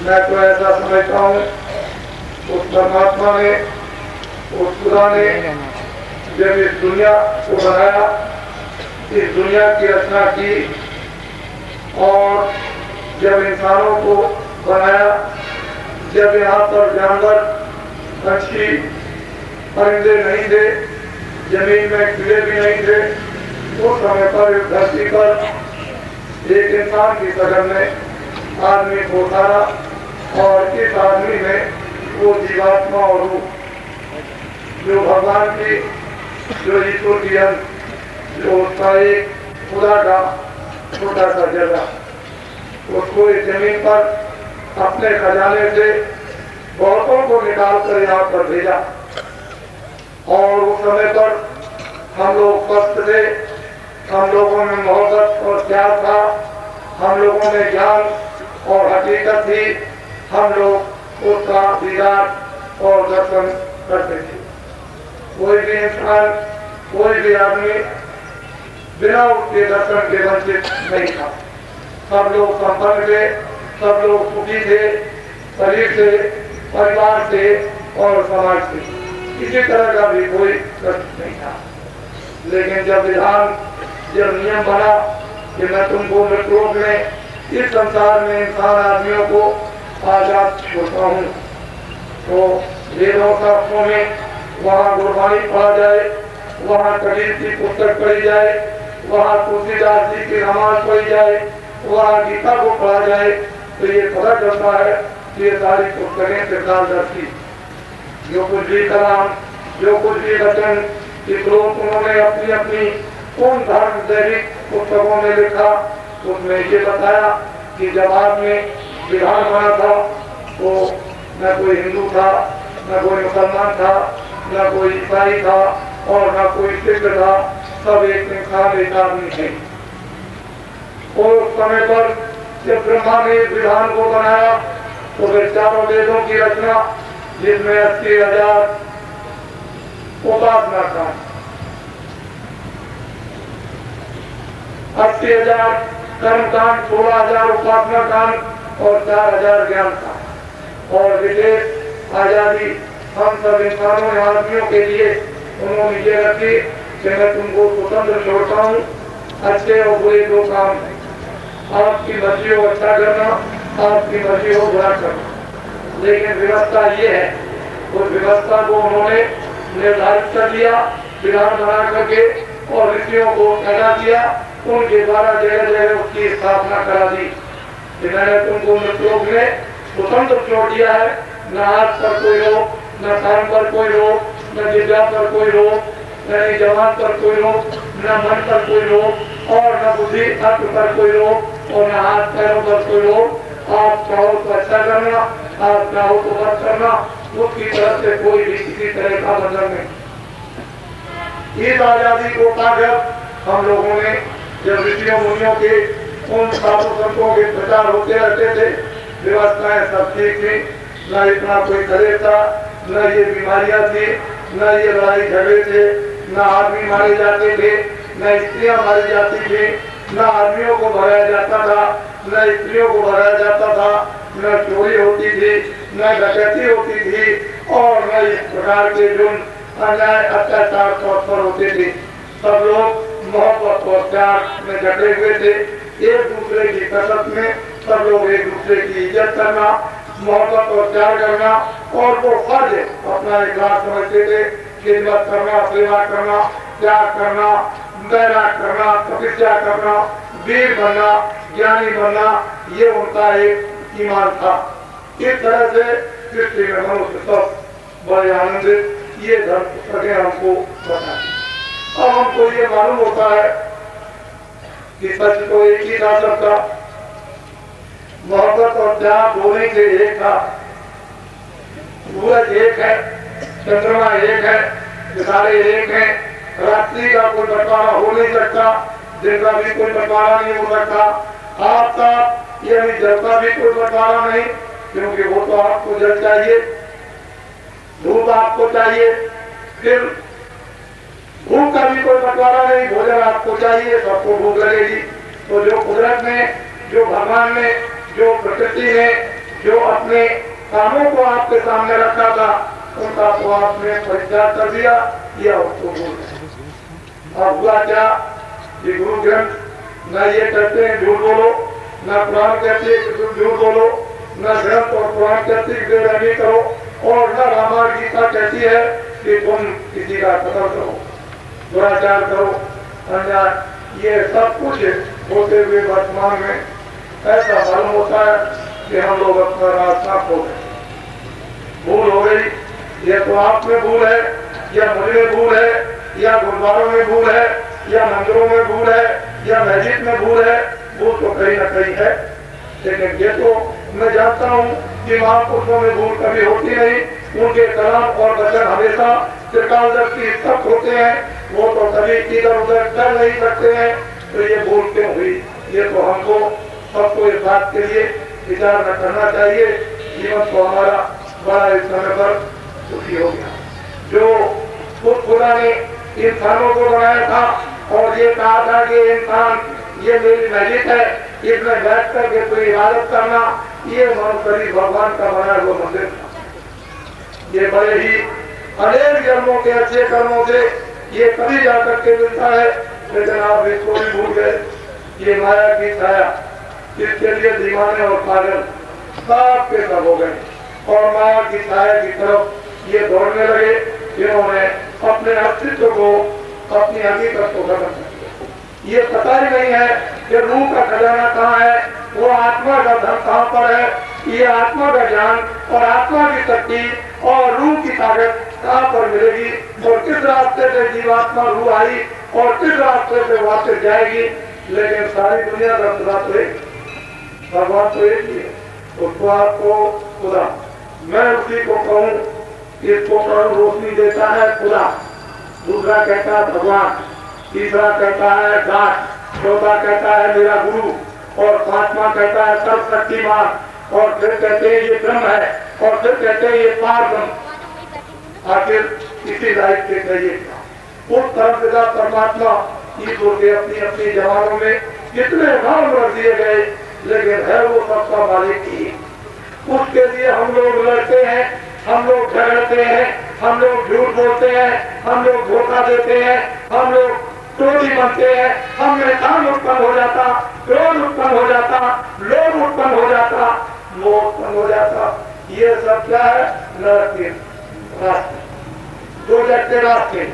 मैं तो ऐसा समझता हूँ उस परमात्मा ने, उस खुदा ने जब इस दुनिया को बनाया, इस दुनिया की रचना की और जब इंसानों को बनाया, जब यहाँ पर जानवर, पक्षी, परिंदे नहीं थे, जमीन में कीड़े भी नहीं थे, उस समय पर इस धरती पर एक इंसान की शक्ल में आदमी को उतारा और इस आदमी में वो जीवात्मा और रूह जो भगवान की, जो ईश्वर की अंश, जो उसका एक खुदा का छोटा सा जगह, उसको इस जमीन पर अपने खजाने से बहुतों को निकाल कर यहाँ पर भेजा। और उस समय पर हम लोग स्वस्थ थे, हम लोगों में मोहब्बत और प्यार था, हम लोगों में ज्ञान और हकीकत थी, हम लोग उसका दीदार और दर्शन करते थे। कोई भी इंसान, कोई भी आदमी बिना उसके दर्शन के वंचित नहीं था। सब लोग संपन्न थे, सब लोग सुखी थे, शरीर से, परिवार से और समाज से, किसी तरह का भी कोई कष्ट नहीं था। लेकिन जब विधान, जब नियम बना कि मैं तुमको मृतलोक में, इस संसार में इंसान आदमियों को आजाद छोड़ता हूँ, तो वेदों शास्त्रों में वहाँ गुरबानी पढ़ा जाए, वहाँ कबीर की पुस्तक पढ़ी जाए, वहाँ तुलसीदास जी की नमाज पढ़ी जाए, वहाँ गीता को पढ़ा जाए, तो ये पता चलता है कि ये सारी पुस्तकें सिद्धांतदर्शी, जो कुछ भी कलाम, जो कुछ भी वचन इस लोग उन्होंने अपनी अपनी उन धर्म दैनिक पुस्तकों में लिखा, उसमें ये बताया कि जब आपने विधान बना था तो न कोई हिंदू था, न कोई मुसलमान था, न कोई ईसाई था और न कोई सिख था, सब एक इंसान, एक आदमी थे। और उस समय पर जब ब्रह्मा ने इस विधान को बनाया तो फिर चारों वेदों की रचना, जिसमें 80,000 उपासना का, 80,000 कर्मकांड, 16,000 उपासना कांड और 4,000 ज्ञान का और विशेष आजादी हम सब इंसानों या आदमियों के लिए उन्होंने ये रखी कि मैं तुमको स्वतंत्र छोड़ता हूँ, अच्छे और बुरे दो काम है, आपकी मर्जी हो अच्छा करना, आपकी मर्जी हो बुरा करना। लेकिन व्यवस्था ये है, उस व्यवस्था को उन्होंने निर्धारित कर दिया, विधान बना करके और ऋषियों को पैदा किया, उनके द्वारा जगह जगह उसकी स्थापना करा दी कि मैंने तुमको मृतलोक में स्वतंत्र छोड़ दिया है, न हाथ पर कोई रोक, न कान पर कोई रोक, न जिब्बा पर कोई रोक, न जवान पर कोई रोक, न मन पर कोई रोक और न बुद्धि अर्थ पर कोई रोक और न हाथ पैरों पर कोई रोक। आप चाहो तो अच्छा करना, आप चाहो तो मत करना, उसकी तरफ से कोई भी किसी तरह का बंधन नहीं। इस आजादी को पाकर हम लोगों ने जब ऋषियों मुनियों के उन साधु संतों के प्रचार होते रहते थे, व्यवस्थाएं सब ठीक थी, न इतना कोई खतरे था, न ये बीमारियां थी, न ये लड़ाई झगड़े थे, न आदमी मारे जाते थे, न स्त्रियां मारी जाती थी, न आदमियों को भगाया जाता था, न स्त्रियों को भगाया जाता था, न चोरी होती थी, न डकैती होती थी और न इस प्रकार के जो अन्याय अत्याचार तत्पर होते थे। सब लोग मोहब्बत और प्यार में डटे हुए थे, एक दूसरे की कसरत में सब लोग एक दूसरे की इज्जत करना, मोहब्बत और प्यार करना और वो फर्ज अपना इखलास समझते थे, खिदमत करना, सेवा करना, त्याग करना, बैराग करना, तपस्या करना, वीर बनना, ज्ञानी बनना, ये उनका एक ईमान था। इस तरह से सृष्टि में मनुष्य सब बड़े आनंदित, ये धर्म पुस्तकें हमको बताती। अब हमको ये मालूम होता है कि सच तो एक ही था सबका, मोहब्बत और प्यार दोनों से एक था, सूरज एक है, चंद्रमा एक है, सितारे एक हैं, रात्रि का कोई बंटवारा हो नहीं सकता, दिन का भी कोई बंटवारा नहीं हो सकता, आफताब यानी जल का भी कोई बंटवारा नहीं, क्योंकि वो तो आपको जल चाहिए, धूप आपको चाहिए, फिर भूख का भी कोई बंटवारा नहीं, भोजन आपको चाहिए, सबको भूख लगेगी। तो जो कुदरत ने, जो भगवान ने, जो प्रकृति ने, जो अपने अपने कामों को आपके सामने रखा था, उनका तो आपने परित्याग कर दिया या उसको भूल गए। अब हुआ क्या कि गुरु ग्रंथ न ये कहते हैं झूठ बोलो, न कुरान कहती है कि तुम झूठ बोलो, न ग्रंथ और कुरान कहती है कि बेईमानी करो, और न रामायण गीता कहती है कि तुम किसी का कत्ल करो, दुराचार करो, अन्याय। ये सब कुछ होते हुए वर्तमान में ऐसा मालूम होता है कि हम लोग अपना रास्ता खो गए, भूल हो गई। ये तो आप में भूल है, या मुझे भूल है, या गुरुद्वारों में भूल है, या मंदिरों में भूल है, या मस्जिद में भूल है, भूल तो कहीं न कहीं है। लेकिन ये तो मैं जानता हूँ कि महापुरुषों में भूल कभी होती नहीं, उनके कलाम और वचन हमेशा त्रिकालदर्शी तक होते हैं, वो तो कभी इधर उधर कर नहीं सकते हैं। तो ये भूल क्यों हुई, ये तो हमको सबको इस बात के लिए विचार न करना चाहिए। जीवन तो हमारा बड़ा इस समय पर दुखी हो गया। जो खुदा ने इंसानों को बनाया था और ये कहा था कि इंसान ये मेरी मस्जिद है, इसमें बैठ करके कोई इबादत करना, ये मनुष्य भगवान का बनाया हुआ मंदिर था। ये बड़े ही अनेक जन्मों के अच्छे कर्मों से ये कभी जाकर के मिलता है, लेकिन आप इसको भी भूल गए। ये माया की छाया, इसके लिए दीवाने और पागल सब के सब हो गए और माया की छाया की तरफ ये दौड़ने लगे। इन्होंने अपने अस्तित्व को, अपनी हकीकत को खत्म कर दिया। ये पता ही नहीं है कि रूह का खजाना कहाँ है, वो आत्मा का धन कहाँ पर है, ये आत्मा का ज्ञान और आत्मा की शक्ति और रूह की ताकत कहाँ पर मिलेगी, और किस रास्ते से जीवात्मा रूह आई और किस रास्ते से वापस जाएगी। लेकिन सारी दुनिया का खुदा तो एक, भगवान तो एक ही है, उसको आपको खुदा, मैं उसी को कहूँ, इसको कहूँ रोशनी देता है खुदा, दूसरा कहता है भगवान, तीसरा कहता है गाठ, चौथा कहता है मेरा गुरु, और पांचवा कहता है सर्वशक्तिमान, और फिर कहते हैं ये ब्रह्म है, और फिर कहते हैं ये पार ब्रह्म। आखिर इसी लाइफ के कहिए उस परमपिता परमात्मा ईश्वर के अपनी अपनी जवानों में कितने नाम रख दिए गए, लेकिन है वो सबका मालिक ही। उसके लिए हम लोग लड़ते हैं, हम लोग झगड़ते हैं, हम लोग झूठ बोलते हैं, हम लोग धोखा देते हैं, हम लोग क्रोधी बनते हैं, हम में काम उत्पन्न हो जाता, क्रोध उत्पन्न हो जाता, लोभ उत्पन्न हो जाता, मोह उत्पन्न हो जाता। ये सब क्या है, नरक के रास्ते, दो जगते रास्ते।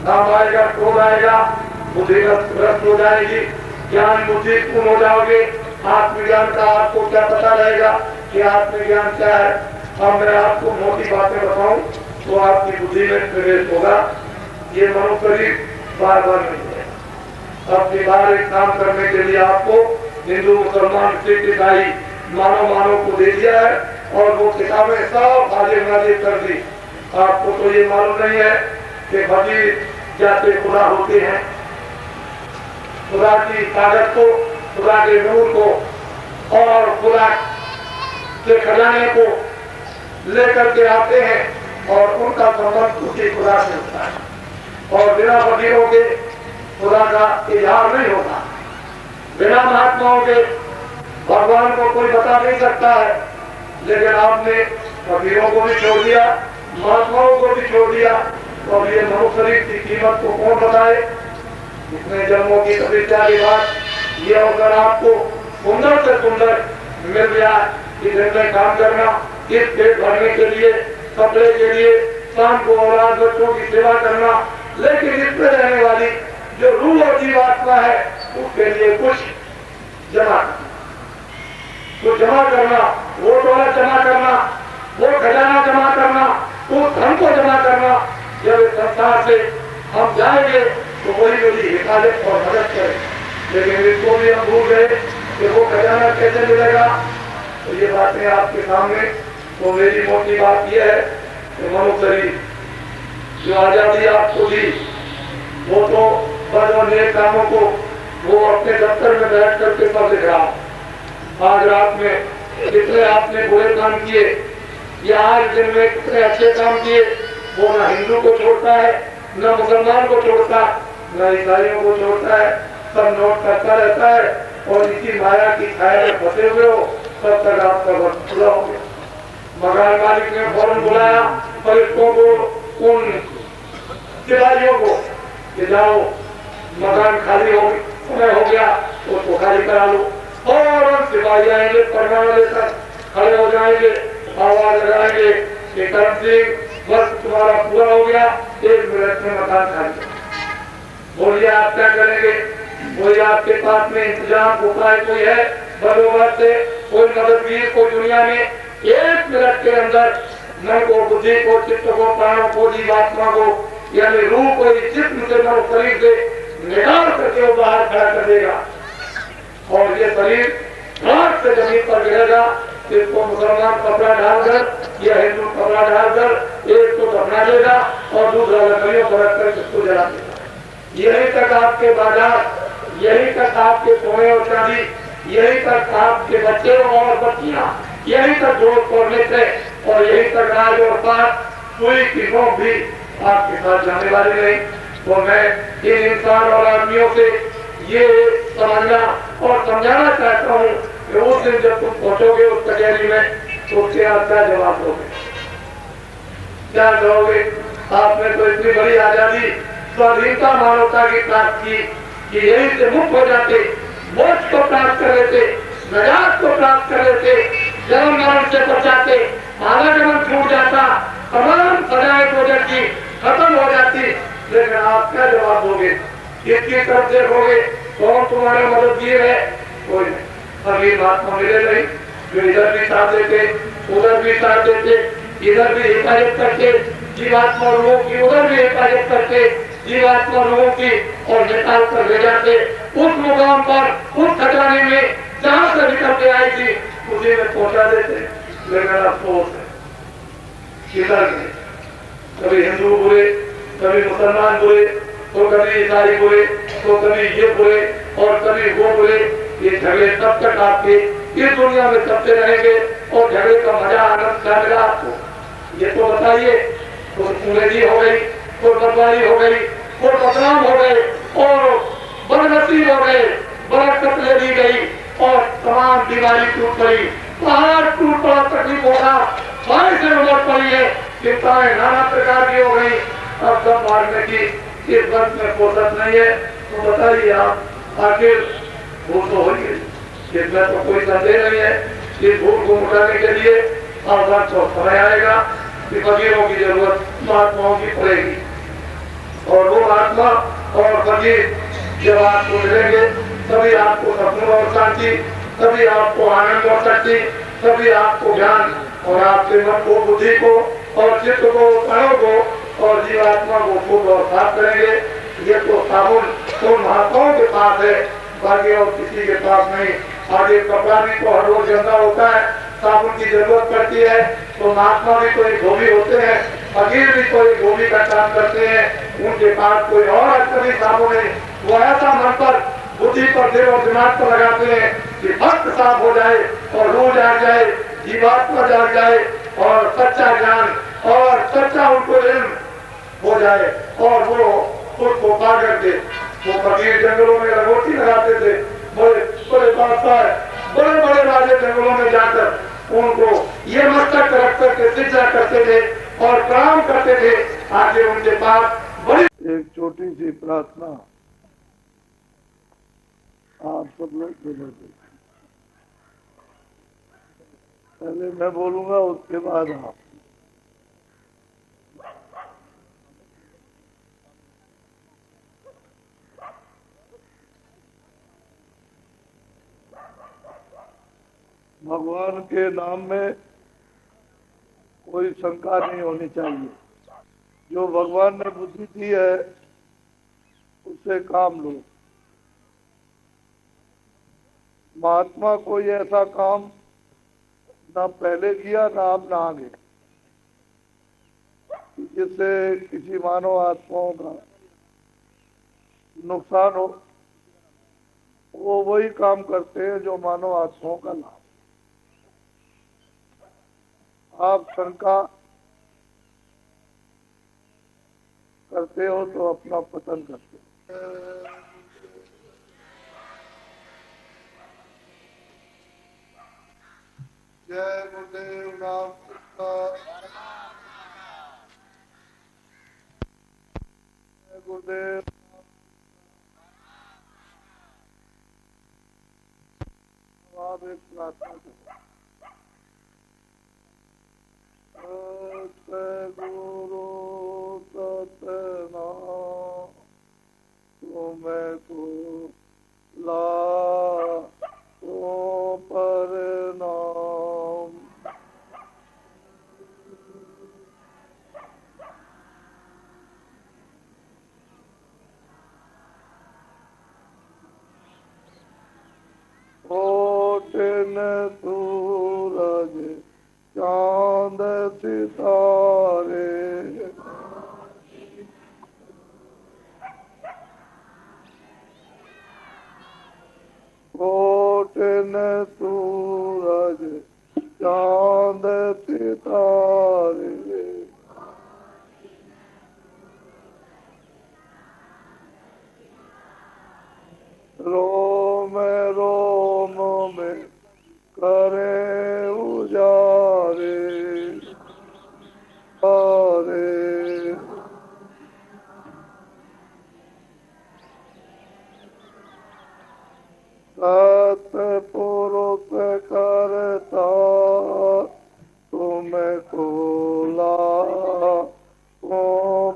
काम आएगा, क्रोध आएगा, बुद्धि भ्रष्ट हो जाएगी, ज्ञान बुद्धि पूर्ण हो जाओगे। आत्मज्ञान का आपको क्या पता रहेगा कि आत्मज्ञान क्या है। अब मैं आपको मोटी बातें बताऊं तो आपकी बुद्धि में प्रवेश होगा। ये मनुष्य बार बार नहीं है। अपनी बार एक काम करने के लिए आपको हिंदू मुसलमान सिख ईसाई मानव को दे दिया है और वो किताबें सब हाजिर कर दी। आपको तो ये मालूम नहीं है कि भजी जाते खुदा होते हैं, खुदा की ताकत को, खुदा के नूर को और खुदा के खजाने को लेकर के आते हैं और उनका संबंध उसी खुदा से होता है। और बिना फकीरों के खुदा का इजहार नहीं होता, बिना महात्माओं के भगवान को कोई बता नहीं सकता है। लेकिन आपने फकीरों को भी छोड़ दिया, महात्माओं को भी छोड़ दिया, तो अब ये मनुष्य शरीर की कीमत को कौन बताए। इतने जन्मों की तपस्या के बाद ये अवसर आपको सुंदर से सुंदर मिल गया कि दिन में काम करना, इस पेट भरने के लिए, कपड़े के लिए, शाम को औलाद बच्चों की सेवा करना, लेकिन इसमें रहने वाली जो रूह और जीवात्मा है उसके लिए कुछ जमा करना, वो डॉलर जमा करना, वो खजाना जमा करना, उस धन को जमा करना। जब इस संसार से हम जाएंगे तो वही मेरी हिफाजत और मदद करे। लेकिन इसको भी हम भूल गए कि वो खजाना कैसे मिलेगा। तो ये बातें आपके सामने, तो मेरी मोटी बात यह है कि मनुष्य जो आजादी आपको दी वो तो बद और नेक कामों को वो अपने दफ्तर में बैठ करके सब लिख रहा। आज रात में कितने आपने बुरे काम किए या आज दिन में कितने अच्छे काम किए, वो न हिंदू को छोड़ता है, न मुसलमान को छोड़ता, न ईसाइयों को छोड़ता है, सब नोट करता रहता है और इसी माया की छाया में फंसे हुए हो तब तक आपका वक्त पूरा हो गया। मकान मालिक ने फौरन बुलाया फरिश्तों को, उन सिपाहियों को कि जाओ मकान खाली हो गया, उसको खाली करा लो। फौरन सिपाही आएंगे, परवाना लेकर खड़े हो जाएंगे, आवाज लगाएंगे कि करम सिंह बस तुम्हारा पूरा हो गया, 1 मिनट में मकान खाली। बोलिए आप क्या करेंगे? बोलिए आपके पास में इंतजाम उपाय कोई है? बंदोबस्त से कोई मददगीर को दुनिया में 1 मिनट के अंदर मन को, बुद्धि को, चित्त को, प्राणों को, जीवात्मा को, यानी रूह को जिस्म से मन शरीर से निकाल करके वो बाहर खड़ा कर देगा और ये शरीर घाट से जमीन पर गिरेगा। इसको मुसलमान कपड़ा डालकर या हिंदू कपड़ा डालकर एक को दफना देगा और दूसरा लकड़ियों पर रखकर इसको जला देगा। यही तक आपके बाजार, यही तक आपके सोने और चांदी, यही तक आपके बच्चे और बच्चियां, यही तक जोत तोड़ने से और यही तक राज और पात सुई की नोक भी आपके साथ जाने वाली नहीं। तो मैं इन इंसान और आदमियों से ये समझना और समझाना चाहता हूँ कि उस दिन जब तुम पहुंचोगे उस कचहरी में तो उसके आप क्या जवाब दोगे? क्या कहोगे? आपने तो इतनी बड़ी आजादी, स्वाधीनता, मानवता की प्राप्त की कि यही से मुक्त हो जाते, मोक्ष को प्राप्त कर लेते, नजात को प्राप्त कर लेते, जन्म मरण से बचाते, आवागमन छूट जाता, तमाम सजाएं प्रोजेक्ट की खत्म हो जाती। लेकिन आप क्या जवाब दोगे? किसकी तरफ देखोगे? कौन तुम्हारा मददगीर है? कोई नहीं। अभी महात्मा मिले नहीं जो इधर भी साथ देते, उधर भी साथ देते, इधर भी हिफाजत करते जीवात्मा लोगों की, उधर भी हिफाजत करते जीवात्मा लोगों की और निकाल कर ले जाते उस मुकाम पर, उस खजाने में जहां से निकल के आई थी उसी में पहुंचा देते। लेकिन अफसोस है किधर नहीं, कभी हिंदू बुरे, कभी मुसलमान बुरे, तो कभी ईसाई बुरे, तो कभी ये बुरे और कभी वो बुरे। ये झगड़े तब तक आपके इस दुनिया में चलते रहेंगे और झगड़े का मजा, आनंद क्या मिला आपको? ये तो बताइए। कोई अंग्रेजी हो गई, कोई बदवारी हो गई, कोई बदनाम हो गए और बदनसीब हो गए, बरकत ले दी गई और तमाम बीमारी टूट पड़ी, पहाड़ टूट पड़ा, तकलीफ होगा, बारिश में उमड़ पड़ी है, चिंताएं नाना प्रकार की हो गई। अब सब मारने की इस वक्त में फुर्सत नहीं है। तो बताइए आप, आखिर भूल तो हो गई, इसमें तो कोई संदेह नहीं है। इस भूल को मिटाने के लिए अब वक्त और समय आएगा कि फकीरों की जरूरत महात्माओं की पड़ेगी और वो महात्मा और फकीर जब आपको मिलेंगे तभी आपको सपन और शांति, तभी आपको आनंद और शक्ति, तभी आपको ज्ञान और आपके मन को, बुद्धि को और चित्त को, प्राणों को और जीवात्मा को खुद और साफ करेंगे। ये तो साबुन तो महात्माओं के पास है, बाकी और किसी के पास नहीं। आगे कपड़ा भी तो हर रोज गंदा होता है, साबुन की जरूरत पड़ती है। तो महात्मा भी तो एक धोबी होते हैं, फकीर भी तो एक धोबी का काम करते हैं, उनके पास कोई और अजनबी साबुन नहीं। वो ऐसा मन पर, बुद्धि पर, दिल और दिमाग पर लगाते हैं कि भक्त साफ हो जाए और रूह जाग जाए, जीवात्मा जाग जाए और सच्चा ज्ञान और सच्चा उनको इल्म हो जाए और वो उसको पा करके। वो फकीर जंगलों में लगोटी लगाते थे, बड़े बड़े बादशाह, बड़े बड़े राजे जंगलों में जाकर उनको ये मस्तक रख करके सिजदा करते थे और प्रणाम करते थे। आगे उनके पास बड़ी एक छोटी सी प्रार्थना आप सब लोग सुनोगे। पहले मैं बोलूंगा, उसके बाद आप। भगवान के नाम में कोई शंका नहीं होनी चाहिए। जो भगवान ने बुद्धि दी है उससे काम लो। महात्मा कोई ऐसा काम ना पहले किया ना अब ना आगे, जिससे किसी मानव आत्माओं का नुकसान हो। वो वही काम करते हैं जो मानव आत्माओं का लाभ। आप शंका करते हो तो अपना पतन करते हो। जय गुरुदेव नाम गुरुदेव प्रार्थना गुरु सतनाम तुमको ला ओ परनाम ओटन सूरज चांद सितारे ओटन सूरज चांद सितारे रोम रोम में करे उजारे अरे सतपुरुष करता तुमको लाखों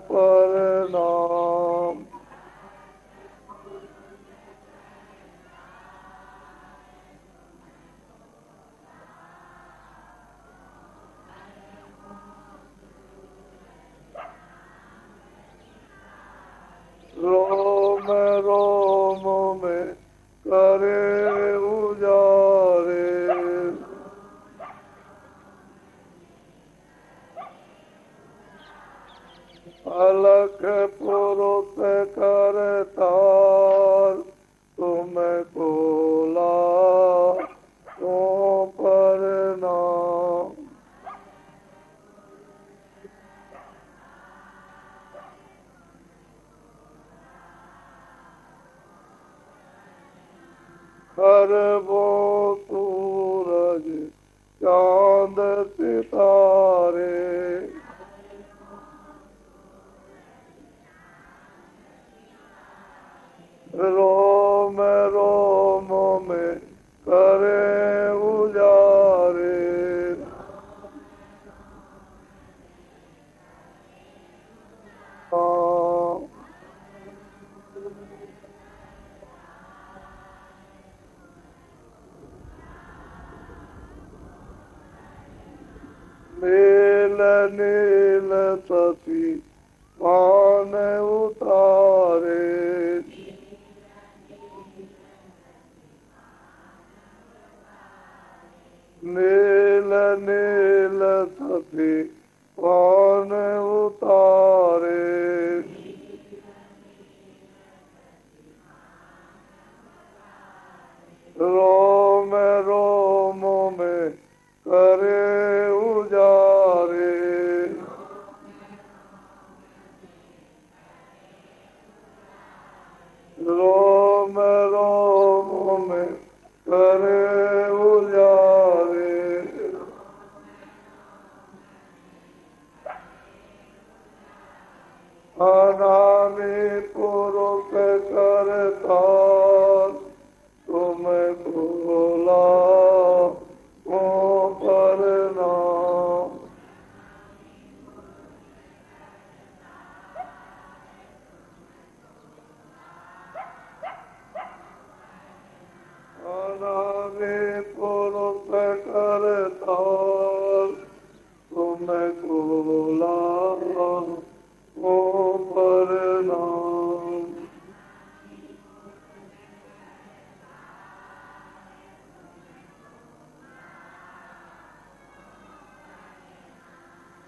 प्रणाम रोम रोम में करे उजारे अलख पुरुष करतार तुमको लाखों प्रणाम खरबो सूरज चांद सितारे रोम रोम में करे उजारे नील नील सती मान उतारे नील नील सती मान उतारे रोम रोम में करे उजारे रोम रोम में करे उजारे अनामी पुरुष करता तुमको लाखों प्रणाम अनामी पुरुष करता तुमको लाखों प्रणाम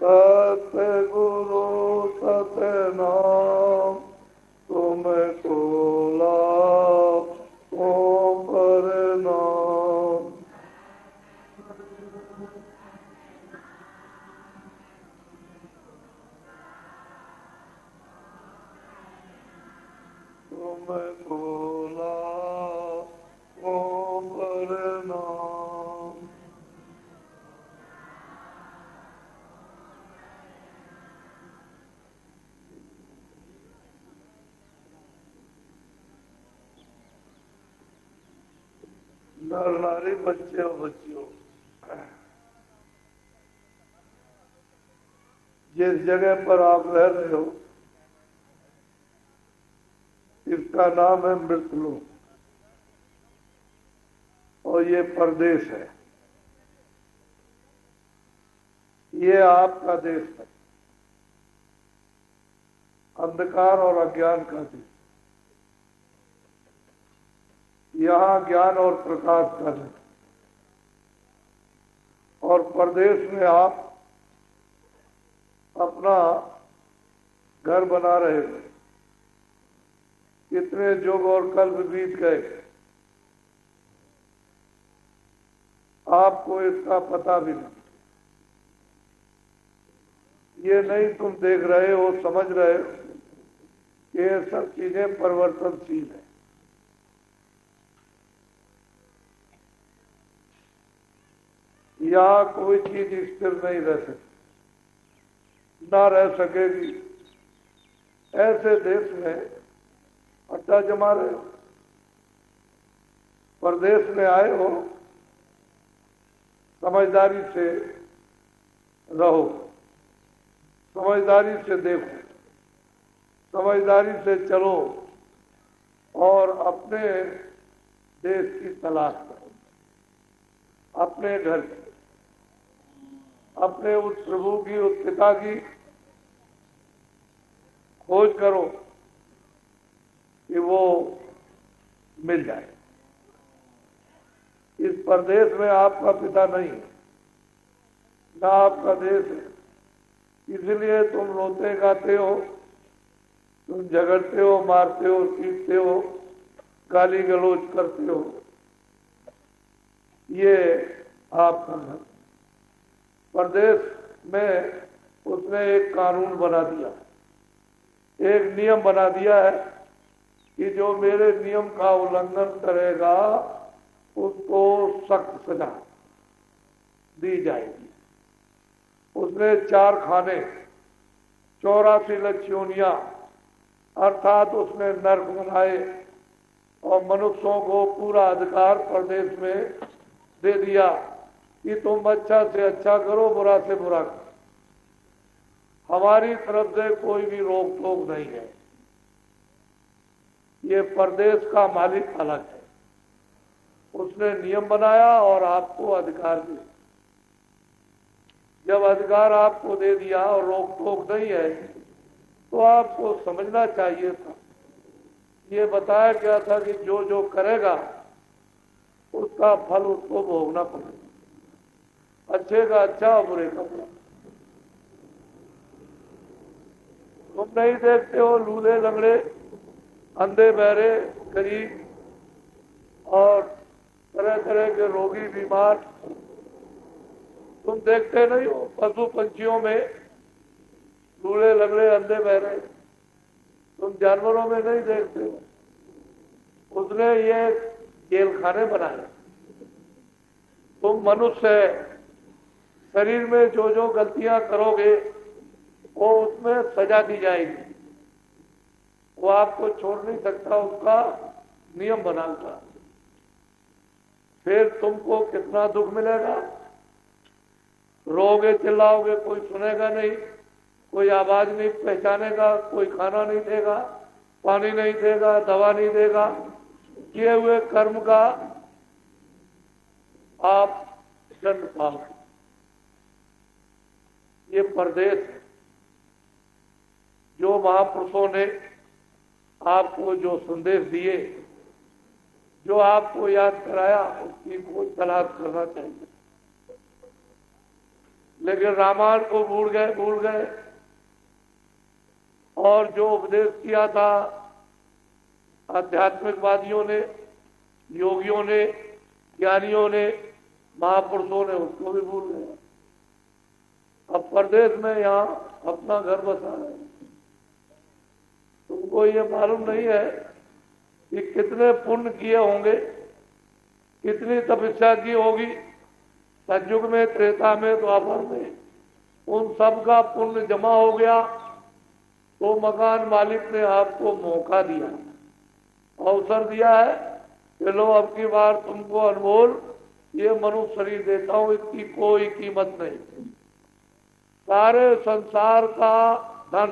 सतगुरु सतनाम तुमको लाखों प्रणाम तुमको लाखों प्रणाम नर नारी, बच्चे और बच्चियों, जिस जगह पर आप रह रहे हो इसका नाम है मृतलोक और ये परदेश है। ये आपका देश है, अंधकार और अज्ञान का देश। यहां ज्ञान और प्रकाश का देश। और परदेश में आप अपना घर बना रहे हो। कितने युग और कल्प बीत गए, आपको इसका पता भी नहीं। ये नहीं तुम देख रहे हो, समझ रहे हो कि ये सब चीजें परिवर्तनशील है। यहां कोई चीज स्थिर नहीं रह सकती, ना रह सकेगी। ऐसे देश में अड्डा जमा रहे हो, परदेश में आए हो, समझदारी से रहो, समझदारी से देखो, समझदारी से चलो और अपने देश की तलाश करो, अपने घर की, अपने उस प्रभु की, उस पिता की खोज करो कि वो मिल जाए। इस परदेश में आपका पिता नहीं है, ना आपका देश है, इसलिए तुम रोते गाते हो, तुम झगड़ते हो, मारते हो, पीटते हो, गाली गलौज करते हो। ये आपका घर। परदेश में उसने एक कानून बना दिया, एक नियम बना दिया है कि जो मेरे नियम का उल्लंघन करेगा उसको सख्त सजा दी जाएगी। उसने 4 खाने, 84 लक्षयोनियां, अर्थात उसने नर्क बनाए और मनुष्यों को पूरा अधिकार प्रदेश में दे दिया कि तुम अच्छा से अच्छा करो, बुरा से बुरा करो। हमारी तरफ से कोई भी रोक टोक नहीं है। ये प्रदेश का मालिक अलग है, उसने नियम बनाया और आपको अधिकार दिया। जब अधिकार आपको दे दिया और रोक टोक नहीं है तो आपको समझना चाहिए था। ये बताया गया था कि जो जो करेगा उसका फल उसको भोगना पड़ेगा, अच्छे का अच्छा और बुरे का बुरा। तुम नहीं देखते हो लूले लंगड़े, अंधे बहरे, गरीब और तरह तरह के रोगी बीमार, तुम देखते नहीं हो पशु पंछियों में लूले लंगड़े, अंधे बहरे, तुम जानवरों में नहीं देखते हो। उसने ये जेल खाने बनाए। तुम मनुष्य है, शरीर में जो जो गलतियां करोगे वो उसमें सजा दी जाएगी। वो आपको छोड़ नहीं सकता, उसका नियम बनाता। फिर तुमको कितना दुख मिलेगा, रोगे चिल्लाओगे, कोई सुनेगा नहीं, कोई आवाज नहीं पहचानेगा, कोई खाना नहीं देगा, पानी नहीं देगा, दवा नहीं देगा। किए हुए कर्म का आप दंड पाओगे। ये परदेश है। जो महापुरुषों ने आपको जो संदेश दिए, जो आपको याद कराया, उसकी खोज तलाश करना चाहिए। लेकिन रामायण को भूल गए और जो उपदेश किया था आध्यात्मिकवादियों ने, योगियों ने, ज्ञानियों ने, महापुरुषों ने, उसको भी भूल गए। अब परदेश में यहां अपना घर बसा है। तुमको ये मालूम नहीं है कि कितने पुण्य किए होंगे, कितनी तपस्या की होगी सतयुग में, त्रेता में, द्वापर में। उन सब का पुण्य जमा हो गया तो मकान मालिक ने आपको मौका दिया, अवसर दिया है कि लो अब की बार तुमको अनमोल ये मनुष्य शरीर देता हूं, इसकी कोई कीमत नहीं। सारे संसार का धन,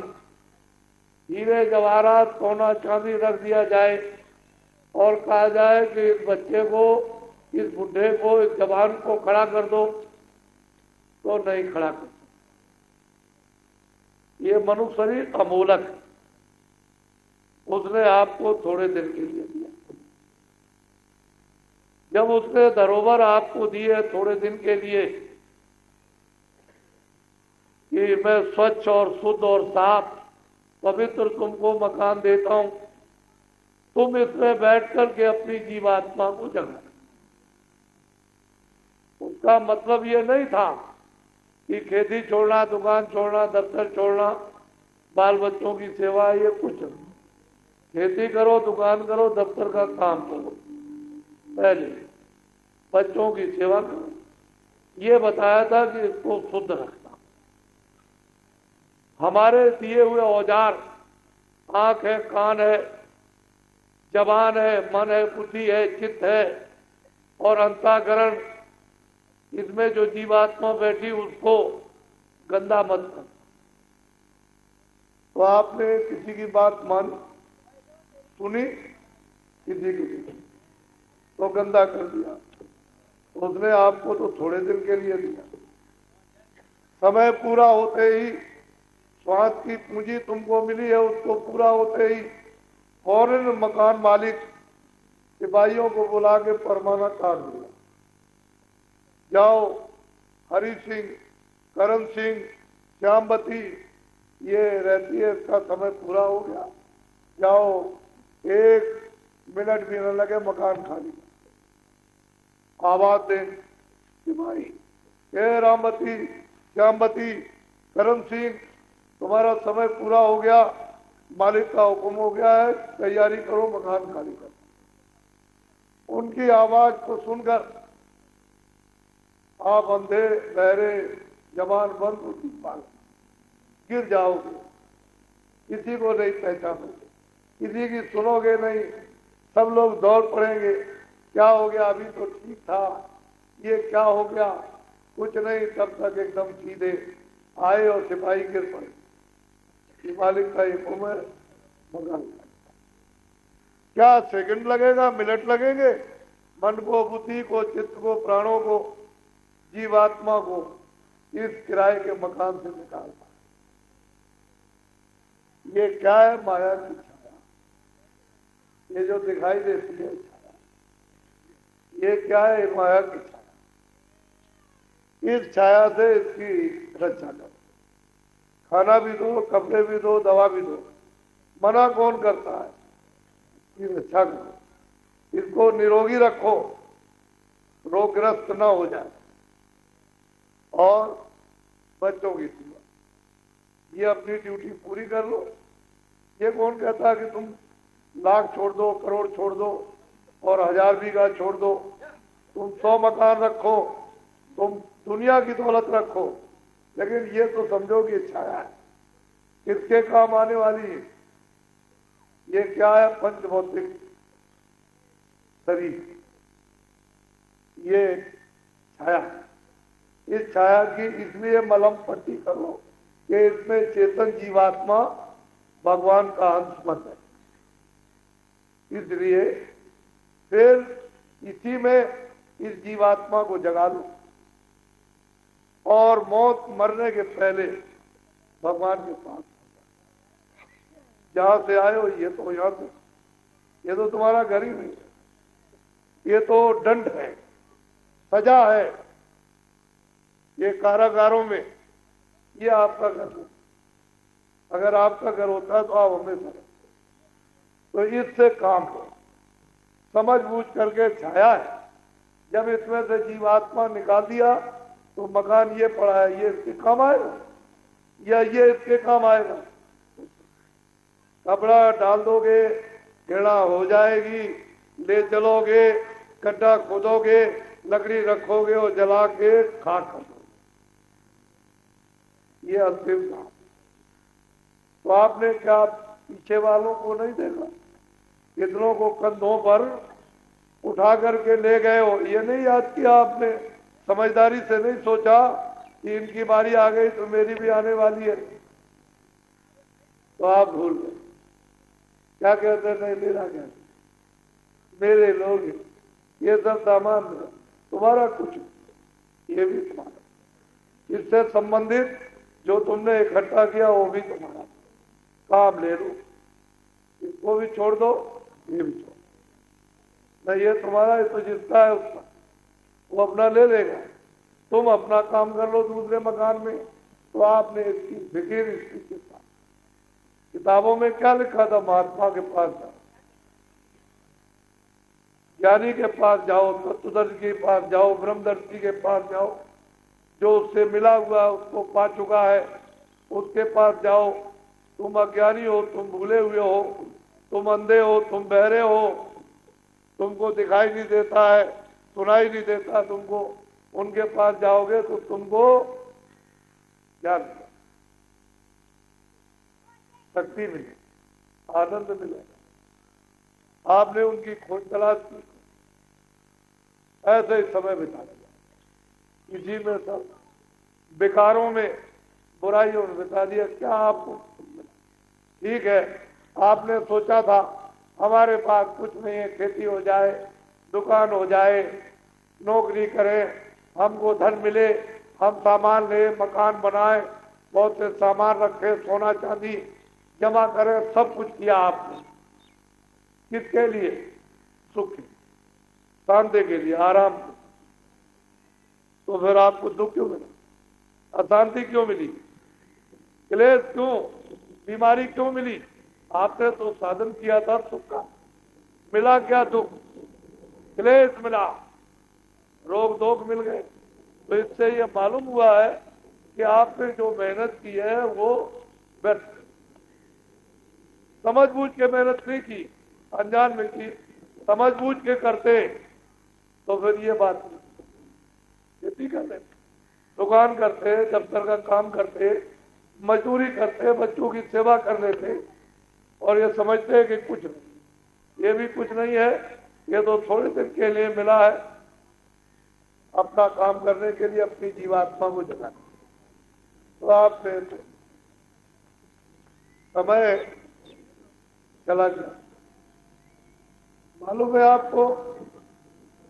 हीरे जवाहरात सोना चांदी रख दिया जाए और कहा जाए कि इस बच्चे को, इस बुढ़े को, इस जवान को खड़ा कर दो, तो नहीं खड़ा कर। ये मनुष्य शरीर अमूलक है, उसने आपको थोड़े दिन के लिए दिया। जब उसने धरोहर आपको दी है थोड़े दिन के लिए कि मैं स्वच्छ और शुद्ध और साफ पवित्र तुमको मकान देता हूं, तुम इसमें बैठ करके अपनी जीवात्मा को जगा। उसका मतलब ये नहीं था कि खेती छोड़ना, दुकान छोड़ना, दफ्तर छोड़ना, बाल बच्चों की सेवा, ये कुछ नहीं। खेती करो, दुकान करो, दफ्तर का काम करो, पहले बच्चों की सेवा करो। ये बताया था कि इसको शुद्ध रखना। हमारे दिए हुए औजार आंख है, कान है, जबान है, मन है, बुद्धि है, चित्त है और अंतःकरण, इसमें जो जीवात्मा बैठी उसको गंदा मत कर। तो आपने किसी की बात मानी, सुनी, किसी की तो गंदा कर दिया। उसने आपको तो थोड़े दिन के लिए दिया, समय पूरा होते ही, स्वाद की पूंजी तुमको मिली है, उसको पूरा होते ही फौरन मकान मालिक सिपाहियों को बुला के परवाना काट दिया। जाओ, हरि सिंह, करण सिंह, श्यामवती ये रहती है, इसका समय पूरा हो गया, जाओ, 1 मिनट भी न लगे मकान खाली। आवाज दे सिपाही, हे रामवती, श्यामवती, करण सिंह, तुम्हारा समय पूरा हो गया, मालिक का हुक्म हो गया है, तैयारी करो, मकान खाली करो। उनकी आवाज को सुनकर आप अंधे, बहरे, जबान बंद, गिर जाओगे, किसी को नहीं पहचानोगे, किसी की सुनोगे नहीं, सब लोग दौड़ पड़ेंगे, क्या हो गया, अभी तो ठीक था, ये क्या हो गया, कुछ नहीं। तब तक एकदम सीधे आए और सिपाही गिर पड़े। मालिक का एक उम्र मकान, क्या सेकंड लगेगा, मिनट लगेंगे, मन को, बुद्धि को, चित्त को, प्राणों को, जीवात्मा को इस किराए के मकान से निकालना। ये क्या है? माया की छाया। ये जो दिखाई देती है छाया, ये क्या है? माया की छाया। इस छाया से इसकी रक्षा करो, खाना भी दो, कपड़े भी दो, दवा भी दो। मना कौन करता है? इसकी रक्षा करो, इसको निरोगी रखो, रोगग्रस्त न हो जाए। और बच्चों की सेवा, ये अपनी ड्यूटी पूरी कर लो। ये कौन कहता है कि तुम लाख छोड़ दो, करोड़ छोड़ दो और 1000 बीघा छोड़ दो, तुम 100 मकान रखो, तुम दुनिया की दौलत रखो, लेकिन ये तो समझो कि छाया है, किसके काम आने वाली है? ये क्या है? पंचभौतिक शरीर, ये छाया। इस छाया की इसलिए मलम पट्टी करो कि इसमें चेतन जीवात्मा भगवान का अंश मत है। इसलिए फिर इसी में इस जीवात्मा को जगा लो और मौत मरने के पहले भगवान के पास जहां से आए हो, ये तो यहां से, ये तो तुम्हारा घर ही नहीं है, ये तो दंड है, सजा है, ये कारागारों में, ये आपका घर है। अगर आपका घर होता है तो आप हमेशा, तो इससे काम करो, समझ बूझ करके। छाया है, जब इसमें से जीवात्मा निकाल दिया तो मकान ये पड़ा है, ये इसके काम आएगा या ये इसके काम आएगा? कपड़ा डाल दोगे, टेढ़ा हो जाएगी, ले चलोगे, गड्ढा खोदोगे, लकड़ी रखोगे और जला के खाक कर दोगे, ये अंतिम काम। तो आपने क्या पीछे वालों को नहीं देखा? कितनों को कंधों पर उठा करके ले गए हो, ये नहीं याद किया आपने, समझदारी से नहीं सोचा कि इनकी बारी आ गई तो मेरी भी आने वाली है, तो आप भूल गए। क्या कहते हैं, नहीं मेरा क्या, मेरे लोग ये सब सामान तुम्हारा कुछ, ये भी तुम्हारा, इससे संबंधित जो तुमने इकट्ठा किया वो भी तुम्हारा, काम ले लो, इसको भी छोड़ दो, ये भी छोड़, नहीं ये तुम्हारा, ये तो जिसका है उसका, वो अपना ले लेगा, तुम अपना काम कर लो दूसरे मकान में। तो आपने इसकी फिक्र इसकी के साथ, किताबों में क्या लिखा था, महात्मा के पास जाओ, ज्ञानी के पास जाओ, तत्वदर्शी के पास जाओ, ब्रह्मदर्शी के पास जाओ, जो उससे मिला हुआ उसको पा चुका है उसके पास जाओ। तुम अज्ञानी हो, तुम भूले हुए हो, तुम अंधे हो, तुम बहरे हो, तुमको दिखाई नहीं देता है, सुनाई नहीं देता तुमको, उनके पास जाओगे तो तुमको ज्ञान, शक्ति मिले, आनंद मिलेगा। आपने उनकी खोज तलाश की, ऐसे ही समय बिता दिया, इसी में सब बेकारों में, बुराइयों में बिता दिया। क्या आपको ठीक है, आपने सोचा था हमारे पास कुछ नहीं है, खेती हो जाए, दुकान हो जाए, नौकरी करें, हमको धन मिले, हम सामान ले, मकान बनाए, बहुत से सामान रखे, सोना चांदी जमा करें, सब कुछ किया आपने, किसके लिए, सुख के, शांति के लिए, आराम के। तो फिर आपको दुख क्यों मिला, अशांति क्यों मिली, क्लेश क्यों, बीमारी क्यों मिली? आपने तो साधन किया था सुख का, मिला क्या, दुख, क्लेश मिला, रोग दोग मिल गए। तो इससे ये मालूम हुआ है कि आपने जो मेहनत की है वो व्यर्थ, समझ बूझ के मेहनत नहीं की, अनजान में की, समझ बूझ के करते तो फिर ये बात नहीं। खेती करते, दुकान करते, दफ्तर का काम करते, मजदूरी करते, बच्चों की सेवा कर लेते, और ये समझते हैं कि कुछ नहीं, ये भी कुछ नहीं है, ये तो थोड़े दिन के लिए मिला है, अपना काम करने के लिए, अपनी जीवात्मा को जगाने। तो आपने समय चला गया। मालूम है आपको,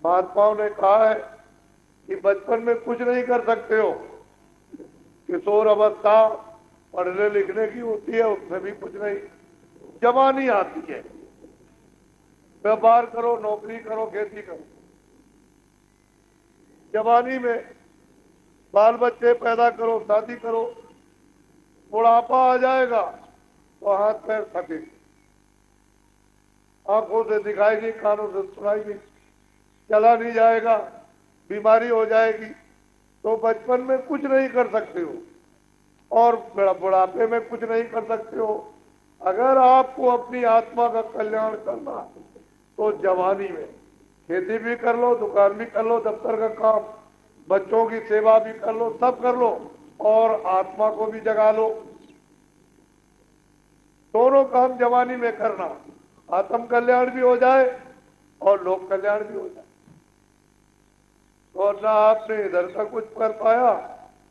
महात्माओं ने कहा है कि बचपन में कुछ नहीं कर सकते हो, किशोर अवस्था पढ़ने लिखने की होती है, उसमें भी कुछ नहीं, जवानी आती है, व्यापार करो, नौकरी करो, खेती करो, जवानी में बाल बच्चे पैदा करो, शादी करो, बुढ़ापा आ जाएगा तो हाथ पैर थके, आंखों से दिखाई नहीं, कानों से सुनाई नहीं, चला नहीं जाएगा, बीमारी हो जाएगी, तो बचपन में कुछ नहीं कर सकते हो और बुढ़ापे में कुछ नहीं कर सकते हो। अगर आपको अपनी आत्मा का कल्याण करना तो जवानी में खेती भी कर लो, दुकान भी कर लो, दफ्तर का काम, बच्चों की सेवा भी कर लो, सब कर लो, और आत्मा को भी जगा लो। दोनों काम जवानी में करना, आत्म कल्याण भी हो जाए और लोक कल्याण भी हो जाए। और ना आपने इधर का कुछ कर पाया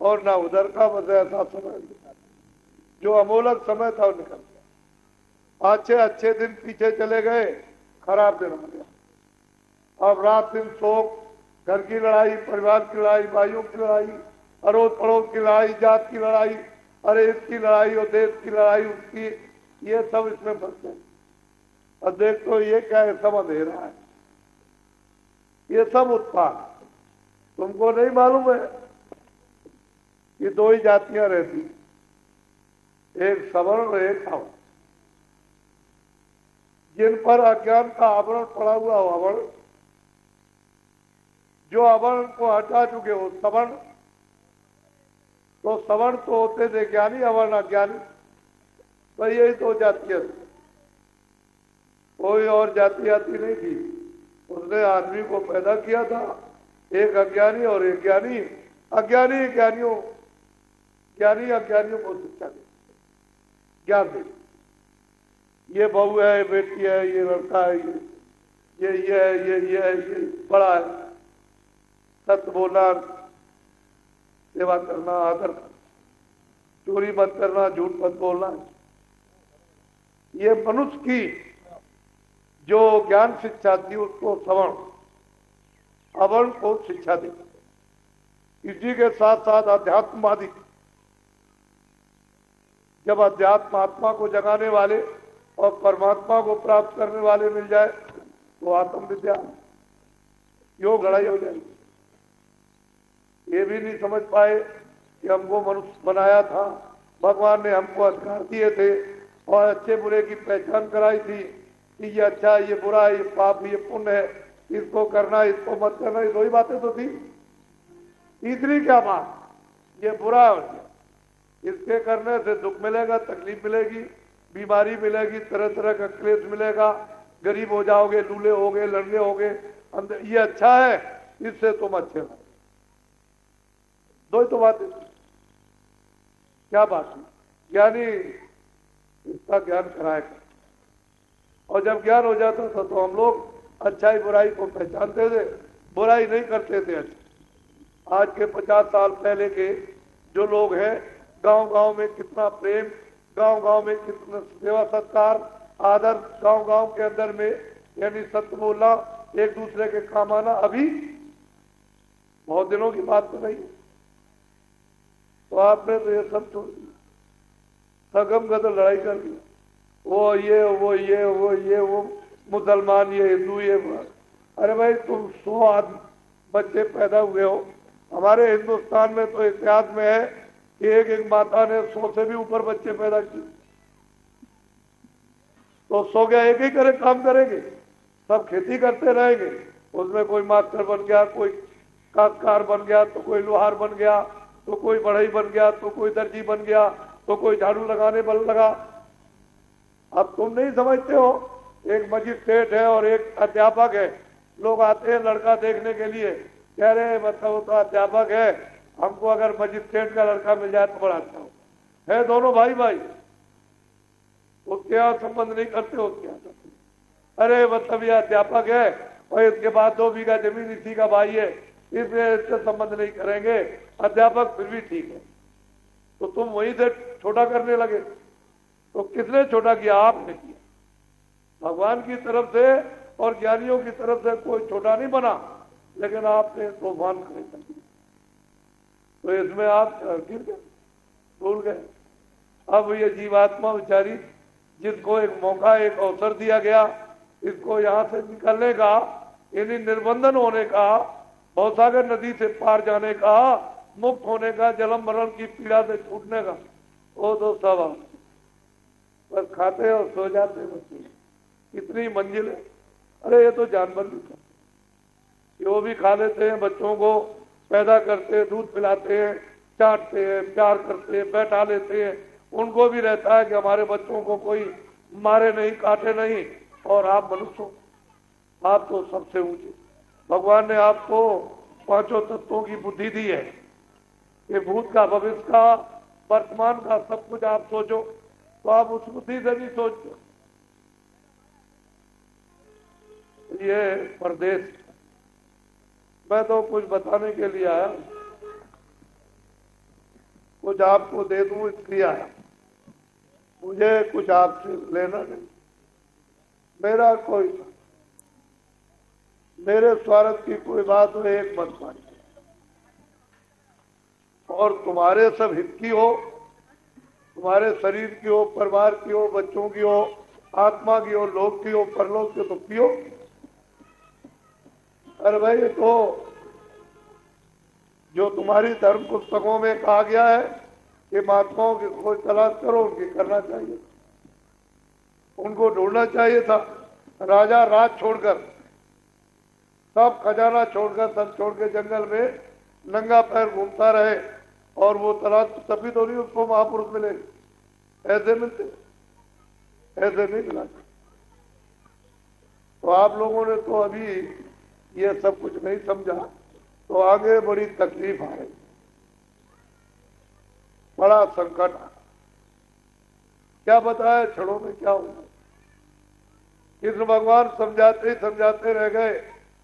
और ना उधर का, बस ऐसा समय जो अमूलक समय था वो निकल गया। अच्छे दिन पीछे चले गए, खराब दिन हो गया। अब रात दिन शोक, घर की लड़ाई, परिवार की लड़ाई, भाइयों की लड़ाई, अड़ोस पड़ोस की लड़ाई, जात की लड़ाई, अरे इसकी लड़ाई और देश की लड़ाई, उसकी, ये सब इसमें फंसते हैं। और देख तो ये क्या है, सब अंधेरा है, ये सब उत्पाद। तुमको नहीं मालूम है कि दो ही जातियां रहती, एक सवर्ण और एक अवर्ण। जिन पर अज्ञान का आवरण पड़ा हुआ हो अवर्ण, जो अवर्ण को हटा चुके हो सवर्ण, तो सवर्ण तो होते थे ज्ञानी, अवर्ण अज्ञानी, तो यही दो जातियां थी, कोई और जाति आती नहीं थी। उसने आदमी को पैदा किया था, एक अज्ञानी और एक ज्ञानी, अज्ञानी ज्ञानियों, ज्ञानी अज्ञानियों को शिक्षा दे, ज्ञान दे, ये बहू है, बेटी है, ये लड़का है, ये है, ये है, ये बड़ा है। सत्य बोलना, सेवा करना, आदर करना, चोरी मत करना, झूठ मत बोलना, ये मनुष्य की जो ज्ञान शिक्षा थी उसको सवर्ण, अवर्ण को शिक्षा दी। इसी के साथ साथ अध्यात्मवादी, जब अध्यात्म आत्मा को जगाने वाले और परमात्मा को प्राप्त करने वाले मिल जाए तो आत्म विद्या, योग लड़ाई हो जाएगी। ये भी नहीं समझ पाए कि हमको मनुष्य बनाया था, भगवान ने हमको अधिकार दिए थे और अच्छे बुरे की पहचान कराई थी कि ये अच्छा, ये बुरा, ये पाप, ये पुण्य है, इसको करना, इसको मत करना। ये दो ही बातें तो थी। तीसरी क्या बात, ये बुरा हो गया, इसके करने से दुख मिलेगा, तकलीफ मिलेगी, बीमारी मिलेगी, तरह तरह का क्लेश मिलेगा, गरीब हो जाओगे, लूले होगे, लड़ने होगे। अंदर ये अच्छा है, इससे तुम अच्छे हो। दो ही तो बातें। क्या बात है? ज्ञानी इसका ज्ञान कराएगा, और जब ज्ञान हो जाता था तो हम लोग अच्छाई बुराई को पहचानते थे, बुराई नहीं करते थे। आज के 50 साल पहले के जो लोग हैं, गांव गांव में कितना प्रेम, गांव गांव में कितना सेवा सत्कार, आदर, गांव गांव के अंदर में यानी सत्य बोलना, एक दूसरे के काम आना, अभी बहुत दिनों की बात तो नहीं। तो आपने तो ये सब छोड़ दिया, सगम गदर लड़ाई कर दी, वो ये वो ये वो ये वो मुसलमान, ये हिंदू, ये। अरे भाई, तुम 100 आदमी बच्चे पैदा हुए हो। हमारे हिंदुस्तान में तो इतिहास में है कि एक एक माता ने 100 से भी ऊपर बच्चे पैदा किए। तो 100 क्या एक ही करे काम करेंगे? सब खेती करते रहेंगे। उसमें कोई मास्टर बन गया, कोई काश्तकार बन गया, तो कोई लोहार बन गया, तो कोई बढ़ई बन गया, तो कोई दर्जी बन गया, तो कोई झाड़ू लगाने बन लगा। अब तुम नहीं समझते हो, एक मजिस्ट्रेट है और एक अध्यापक है। लोग आते हैं लड़का देखने के लिए, कह रहे हैं मतलब वो तो अध्यापक है, हमको अगर मजिस्ट्रेट का लड़का मिल जाए तो बड़ा अच्छा हो। है दोनों भाई भाई, उसके यहाँ संबंध नहीं करते, उसके यहाँ करते। अरे मतलब ये अध्यापक है और इसके बाद 2 बीघा जमीन इसी का भाई है, इसलिए इससे संबंध नहीं करेंगे, अध्यापक फिर भी ठीक है। तो तुम वहीं से छोटा करने लगे। तो किसने छोटा किया? आपने किया। भगवान की तरफ से और ज्ञानियों की तरफ से कोई छोटा नहीं बना, लेकिन आपने तूफान खड़े कर दिया। तो इसमें आप गिर गए, भूल गए। अब ये जीवात्मा बेचारी, जिसको एक मौका, एक अवसर दिया गया, इसको यहाँ से निकलने का, यानी निर्बंधन होने का, भवसागर नदी से पार जाने का, मुक्त होने का, जन्म मरण की पीड़ा से छूटने का, वो तो सब बस खाते और सो जाते बच्चे। कितनी मंजिल है। अरे ये तो जानवर भी खाते, वो भी खा लेते हैं, बच्चों को पैदा करते हैं, दूध पिलाते हैं, चाटते हैं, प्यार करते हैं, बैठा लेते हैं। उनको भी रहता है कि हमारे बच्चों को कोई मारे नहीं, काटे नहीं। और आप मनुष्य हो, आप तो सबसे ऊंचे। भगवान ने आपको 5 तत्वों की बुद्धि दी है कि भूत का, भविष्य का, वर्तमान का सब कुछ आप सोचो। तो आप उस बुद्धि से भी सोचो। ये परदेश, मैं तो कुछ बताने के लिए आया, कुछ आपको दे दूं इसलिए आया, मुझे कुछ आपसे लेना नहीं। मेरा कोई, मेरे स्वार्थ की कोई बात हो, एक मत मानिए, और तुम्हारे सब हित की हो, तुम्हारे शरीर की हो, परिवार की हो, बच्चों की हो, आत्मा की हो, लोक की हो, परलोक की तो की हो। अरे भाई, तो जो तुम्हारी धर्म पुस्तकों में कहा गया है कि महात्माओं की खोज तलाश करो, उनकी करना चाहिए, उनको ढूंढना चाहिए था। राजा राज छोड़कर, सब खजाना छोड़कर, सब छोड़ के जंगल में नंगा पैर घूमता रहे, और वो तलाश तभी तो नहीं उसको महापुरुष मिले। ऐसे मिलते, ऐसे नहीं मिला। तो आप लोगों ने तो अभी ये सब कुछ नहीं समझा, तो आगे बड़ी तकलीफ आ रही, बड़ा संकट आ। क्या बताया क्षणों में क्या होगा, कृष्ण भगवान समझाते ही समझाते रह गए,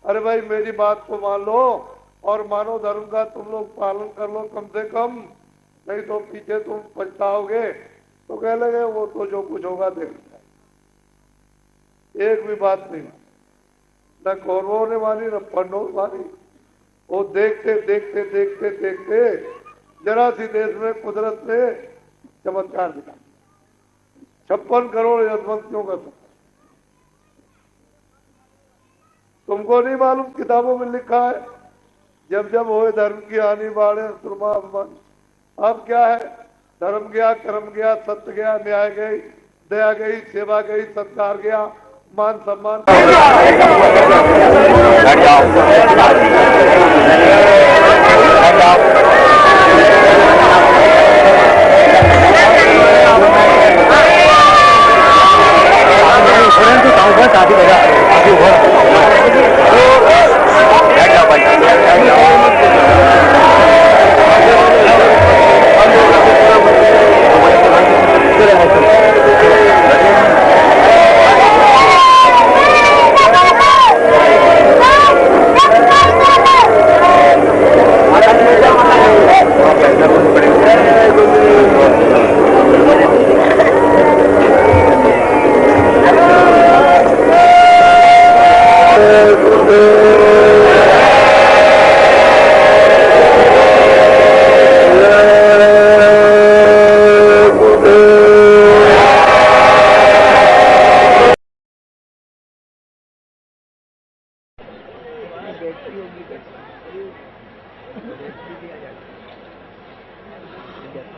अरे भाई मेरी बात को मान लो और मानव धर्म का तुम लोग पालन कर लो कम से कम, नहीं तो पीछे तुम पछताओगे। तो कह लगे वो तो जो कुछ होगा देख लेंगे। एक भी बात नहीं, न कौरवों ने मानी न पांडवों ने मानी। वो देखते देखते देखते देखते जरा सी देश में कुदरत ने चमत्कार दिखा। 56 करोड़ यशवंतियों का सफर। तुमको नहीं मालूम किताबों में लिखा है, जब जब होए धर्म की हानि बाढ़े सुरमा अभिमान। अब क्या है, धर्म गया, कर्म गया, सत्य गया, न्याय गई, दया गई, सेवा गई, सत्कार गया, मान सम्मान।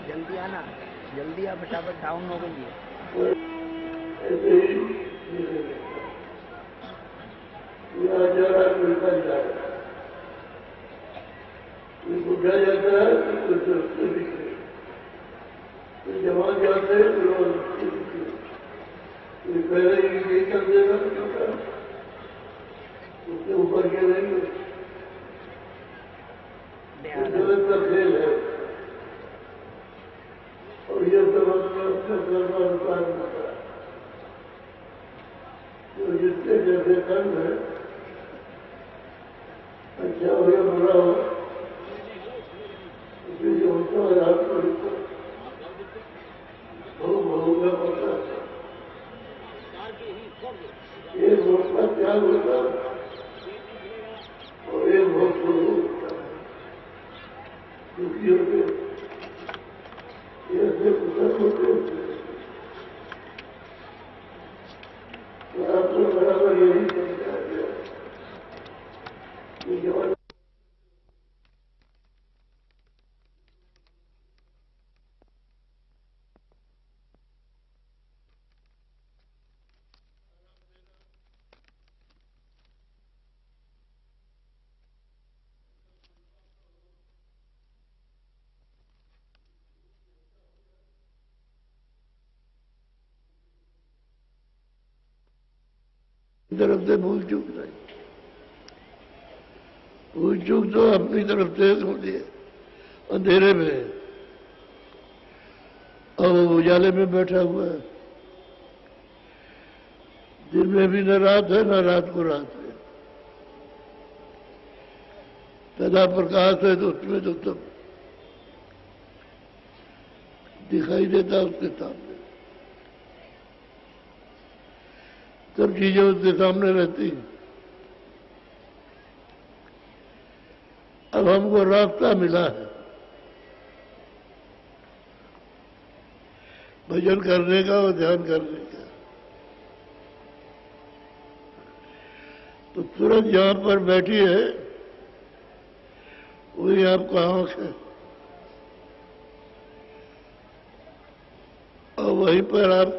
जल्दी आना, जल्दी आ, फटाफट डाउन हो गई है। जवान जाते हैं पहले यही कर देगा, उसके ऊपर क्या रहेंगे। जगत का खेल है और ये सब होता है। तो जिसके जैसे कर्म है, अच्छा हो या बुरा हो, उसके जो होता है आपको बहु का पता है। एक भोग का त्याग होता है और एक भोग शुरू होता है। दुखी होते ऐसे कुशल होते, तो आपको बराबर यही समझा गया कि जब तरफ से भूल चूक नहीं, भूल चूक तो अपनी तरफ से होती है, अंधेरे में। अब वो उजाले में बैठा हुआ है, दिन में भी न रात है न रात को रात है। सदा प्रकाश है तो उसमें तो सब दिखाई देता उसके सामने, सब चीजें उसके सामने रहती। अब हमको रास्ता मिला है भजन करने का और ध्यान करने का। तो तुरंत जहां पर बैठी है वही आपका आंख है और वहीं पर आप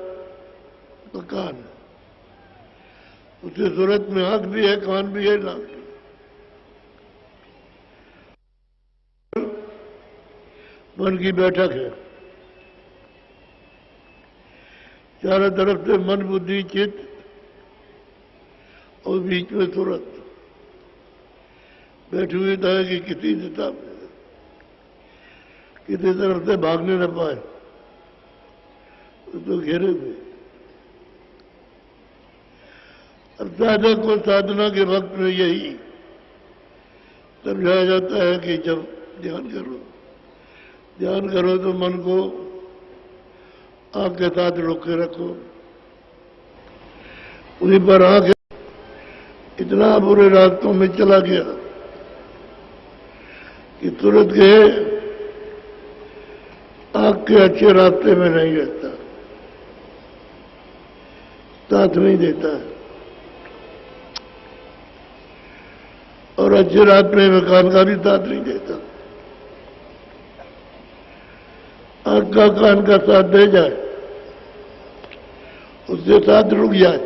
कान है। उसकी सूरत में आंख भी है, कान भी है, नाक भी। मन की बैठक है, चारों तरफ से मन बुद्धि चित्त और बीच में सूरत बैठी हुई था कि किसी दिशा में किसी तरफ से भागने न पाए, तो घेरे हुए। अब साधक को साधना के वक्त में यही समझाया जाता है कि जब ध्यान करो तो मन को आंख के साथ रोक के रखो, उन्हीं पर आंख इतना बुरे रास्तों में चला गया कि तुरंत के आंख के अच्छे रास्ते में नहीं रहता, साथ नहीं देता है, और अच्छे रास्ते में कान का भी साथ नहीं देता। आंख का कान का साथ दे जाए, उससे साथ रुक जाए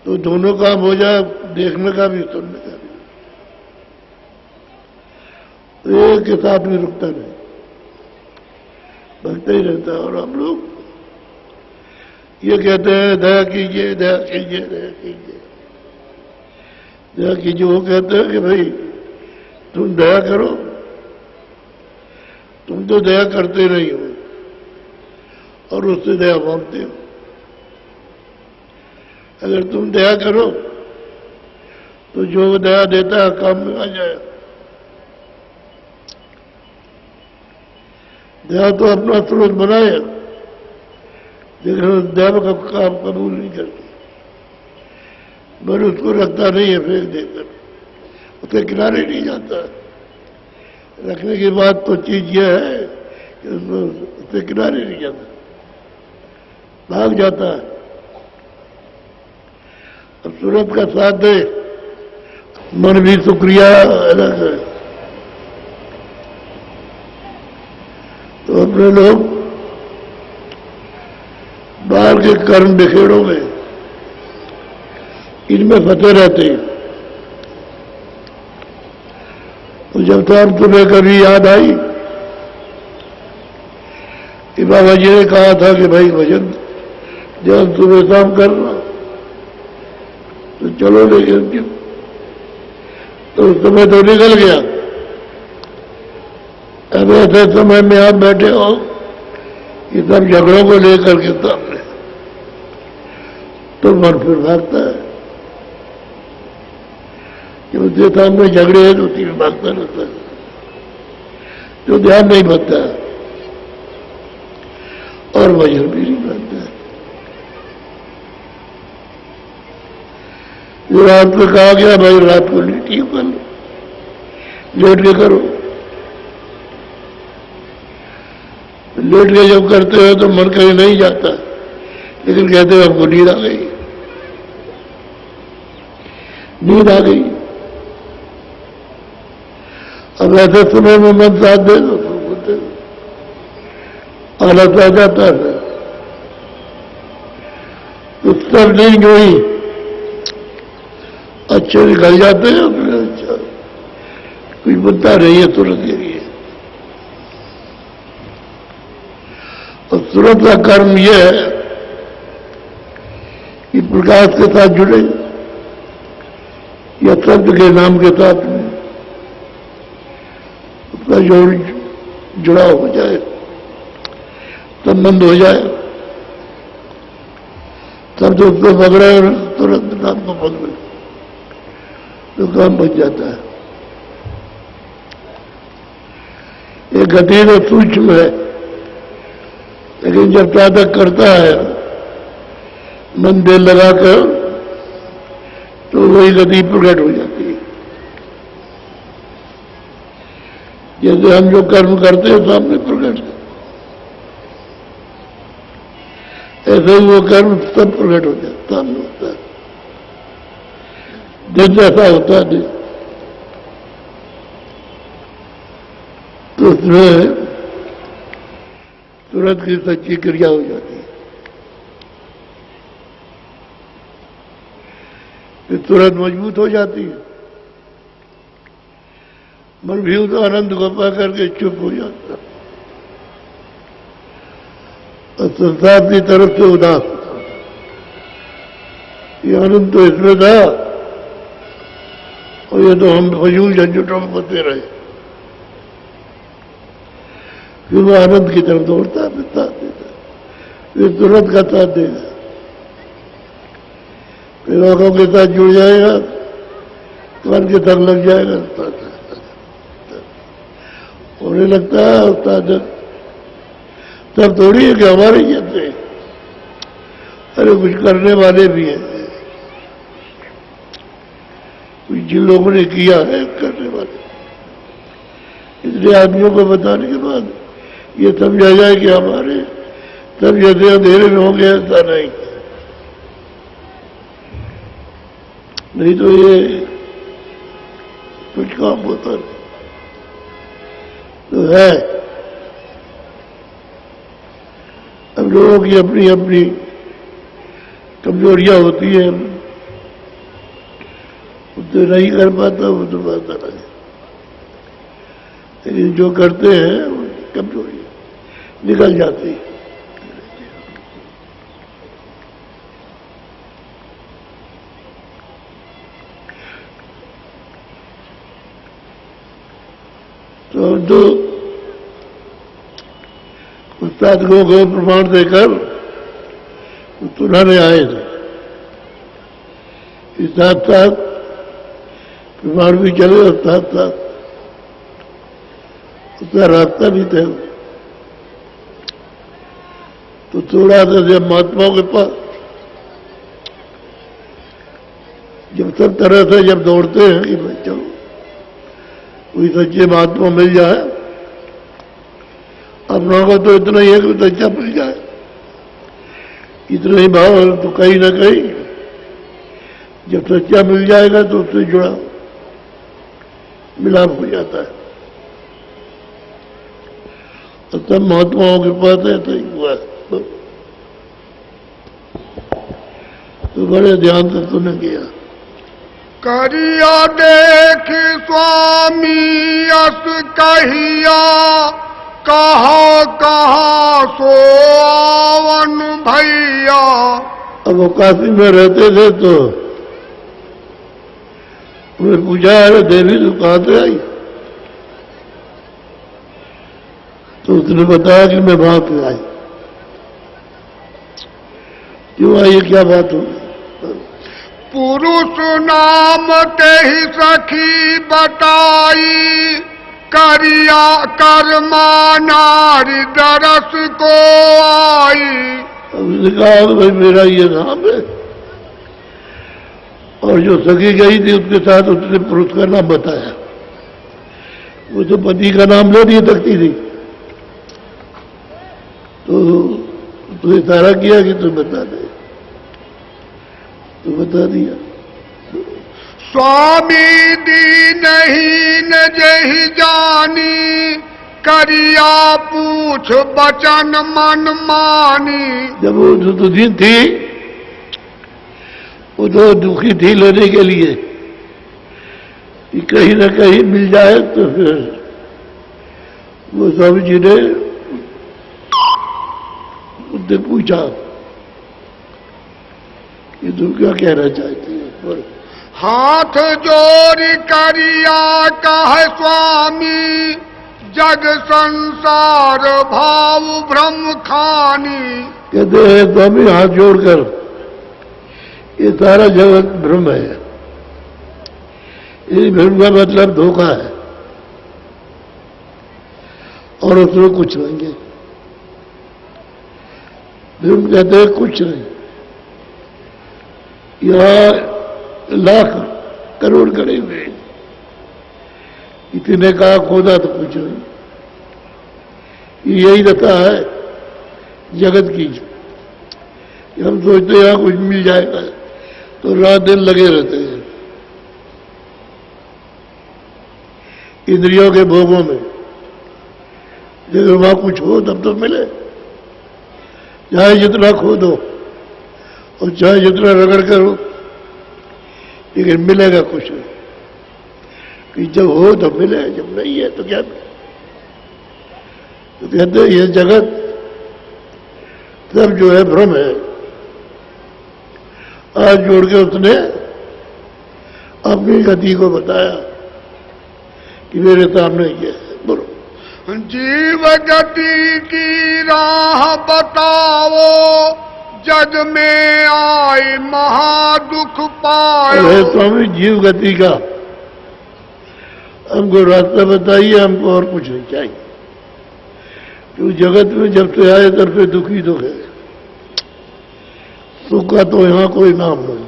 तो दोनों काम हो जाए, देखने का भी सुनने का भी। तो एक के साथ में रुकता नहीं, भगता ही रहता है। और हम लोग ये कहते हैं दया कीजिए, दया कीजिए, दया कीजिए, दया कीजिए। वो कहते हैं कि भाई तुम दया करो, तुम तो दया करते नहीं हो और उससे दया मांगते हो। अगर तुम दया करो तो जो दया देता है काम में आ जाए। दया तो अपना स्रोत बनाए, लेकिन दया का काम कबूल नहीं करती, पर उसको रखता नहीं है, फेंक देकर उसके किनारे नहीं जाता। रखने की बात तो चीज यह है कि उसके किनारे नहीं जाता, भाग जाता है। अब सूरत का साथ दे, मन भी शुक्रिया अलग है। तो अपने लोग बाहर के कर्म बिखेड़ों में इनमें फंसे रहते हैं। तो जब तक तुम्हें कभी याद आई कि बाबा जी ने कहा था कि भाई भजन जब सुबह शाम करना, तो चलो, लेकिन तो उस समय तो निकल गया। अब ऐसे समय में आप बैठे हो कि सब झगड़ों को लेकर के सामने, तो मन फिर भागता है कि उसके सामने झगड़े हैं तो उसी में भागता रहता है, तो ध्यान नहीं बनता है और भजन भी नहीं बनता है। जो रात में कहा गया भाई रात को लेटी कर लो, लेट के करो। लेट के जब करते हो तो मन कहीं नहीं जाता, लेकिन कहते हो हमको नींद आ गई, नींद आ गई। अब ऐसे समय में मन साथ दे दो तो बोलते आलस आ जाता है, तो सब नींद हुई अच्छे निकल जाते हैं अपने। अच्छा कोई बनता नहीं है तुरंत के लिए। और तुरंत का कर्म यह है कि प्रकाश के साथ जुड़े या शब्द के नाम के साथ में उसका जुड़ाव हो जाए, संबंध हो जाए, शब्द उसको पकड़े और तुरंत नाम को पकड़े तो काम बच जाता है। ये गति तो सूक्ष्म है, लेकिन जब साधक करता है मन दिल लगाकर तो वही गति प्रकट हो जाती है। जैसे हम जो कर्म करते हैं सामने प्रकट है, ऐसे ही वो कर्म सब प्रकट हो जाता, सामने होता है। दिन ऐसा होता है तो उसमें तुरंत की सच्ची क्रिया हो जाती है, फिर तुरंत मजबूत हो जाती है। मन भी उस आनंद को पा करके चुप हो जाता और संसार की तरफ से उदास होता। ये आनंद तो इसमें था और ये तो हम फजूल झंझटों में फंसे रहे। फिर वो आनंद की तरफ दौड़ता है, साथ देता, फिर तुरंत का साथ देगा। लोगों के साथ जुड़ जाएगा, कान के तक लग जाएगा, होने लगता है उस्ताद। तब थोड़ी है कि हमारे कहते हैं, अरे कुछ करने वाले भी हैं, कुछ जिन लोगों ने किया है करने वाले। इसलिए आदमियों को बताने के बाद ये समझा जाए कि हमारे तब जैसे अंधेरे में होंगे, ऐसा नहीं तो ये कुछ काम होता नहीं। तो है अब लोगों की अपनी अपनी कमजोरियां होती है, वो तो नहीं कर पाता, वो तो बात अलग है। लेकिन जो करते हैं उनकी कमजोरियां निकल जाती है। तो उस्ताद को प्रमाण देकर सुनाने आए थे, इस साथ साथ प्रमाण भी चले और साथ साथ उसका रास्ता भी थे। तो थोड़ा सा जब महात्माओं के पास जब सब तरह से जब दौड़ते हैं कि भाई चलो कोई सच्चे महात्मा मिल जाए, अपनों को तो इतना ही है कि सच्चा मिल जाए, इतना ही भाव है। तो कहीं ना कहीं जब सच्चा मिल जाएगा तो उससे जुड़ा मिलाप हो जाता है। और सब महात्माओं के पास ऐसा ही हुआ है। तो बड़े ध्यान से सुने किया। करिया देख स्वामी अस कहिया, कहा कहा सो आवन भैया। अब वो काशी में रहते थे तो उन्हें पूछा, अरे देवी तू कहाँ से आई? तो उसने बताया कि मैं वहां से आई। क्यों आई, क्या बात हो? पुरुष नाम ते ही सखी बताई, करिया कर्मा नारी दरस को आई। उसने कहा भाई मेरा ये नाम है, और जो सखी गई थी उसके साथ उसने पुरुष का नाम बताया। वो तो पति का नाम ले नहीं सकती थी, तो इशारा किया कि तू बता दे, तो बता दिया। स्वामी दीन न जही जानी, करिया पूछ बचन मन मानी। जब वो जो दिन थी वो तो दुखी थी लेने के लिए कि कहीं ना कहीं मिल जाए। तो फिर वो स्वामी जी ने उसने पूछा कि तुम क्या कहना चाहती हो? हाथ जोड़ करिया कह स्वामी, जग संसार भाव भ्रम खानी। कहते हैं स्वामी हाथ जोड़कर, ये सारा जगत भ्रम है, इस भ्रम का मतलब धोखा है और उसमें कुछ नहीं है। भ्रम कहते हैं कुछ नहीं, यहाँ लाख करोड़ करे हुए, इतने का खोदा तो कुछ नहीं। यही रहता है जगत की। हम सोचते हैं यहाँ कुछ मिल जाएगा तो रात दिन लगे रहते हैं इंद्रियों के भोगों में। लेकिन वहां कुछ हो तब तो मिले, चाहे जितना खो दो और चाहे जितना रगड़ करो, लेकिन मिलेगा कुछ नहीं। कि जब हो तो मिले, जब नहीं है तो क्या मिले। तो कहते हैं ये जगत सब जो है भ्रम है। आज जोड़ के उसने अपनी गति को बताया कि मेरे सामने ये है। बोलो, जीव गति की राह बताओ, जग में आए महादुख पायो। अरे स्वामी जीव गति का हमको रास्ता बताइए, हमको और कुछ नहीं चाहिए। क्यों जगत में जब से आए तब से दुखी दुख है, सुख का तो यहाँ कोई नाम नहीं।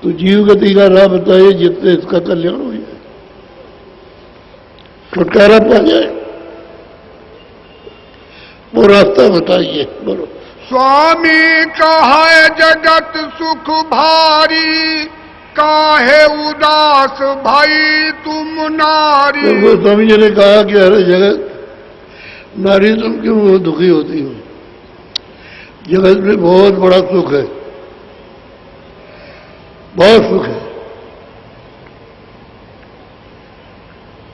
तो जीव गति का राह बताइए जिससे इसका कल्याण हो जाए, छुटकारा पा जाए, वो रास्ता बताइए। बोलो। स्वामी कहे जगत सुख भारी, काहे उदास भाई तुम नारी। वो स्वामी जी ने कहा कि अरे जगत नारी तुम क्यों दुखी होती हो, जगत में बहुत बड़ा सुख है, बहुत सुख है।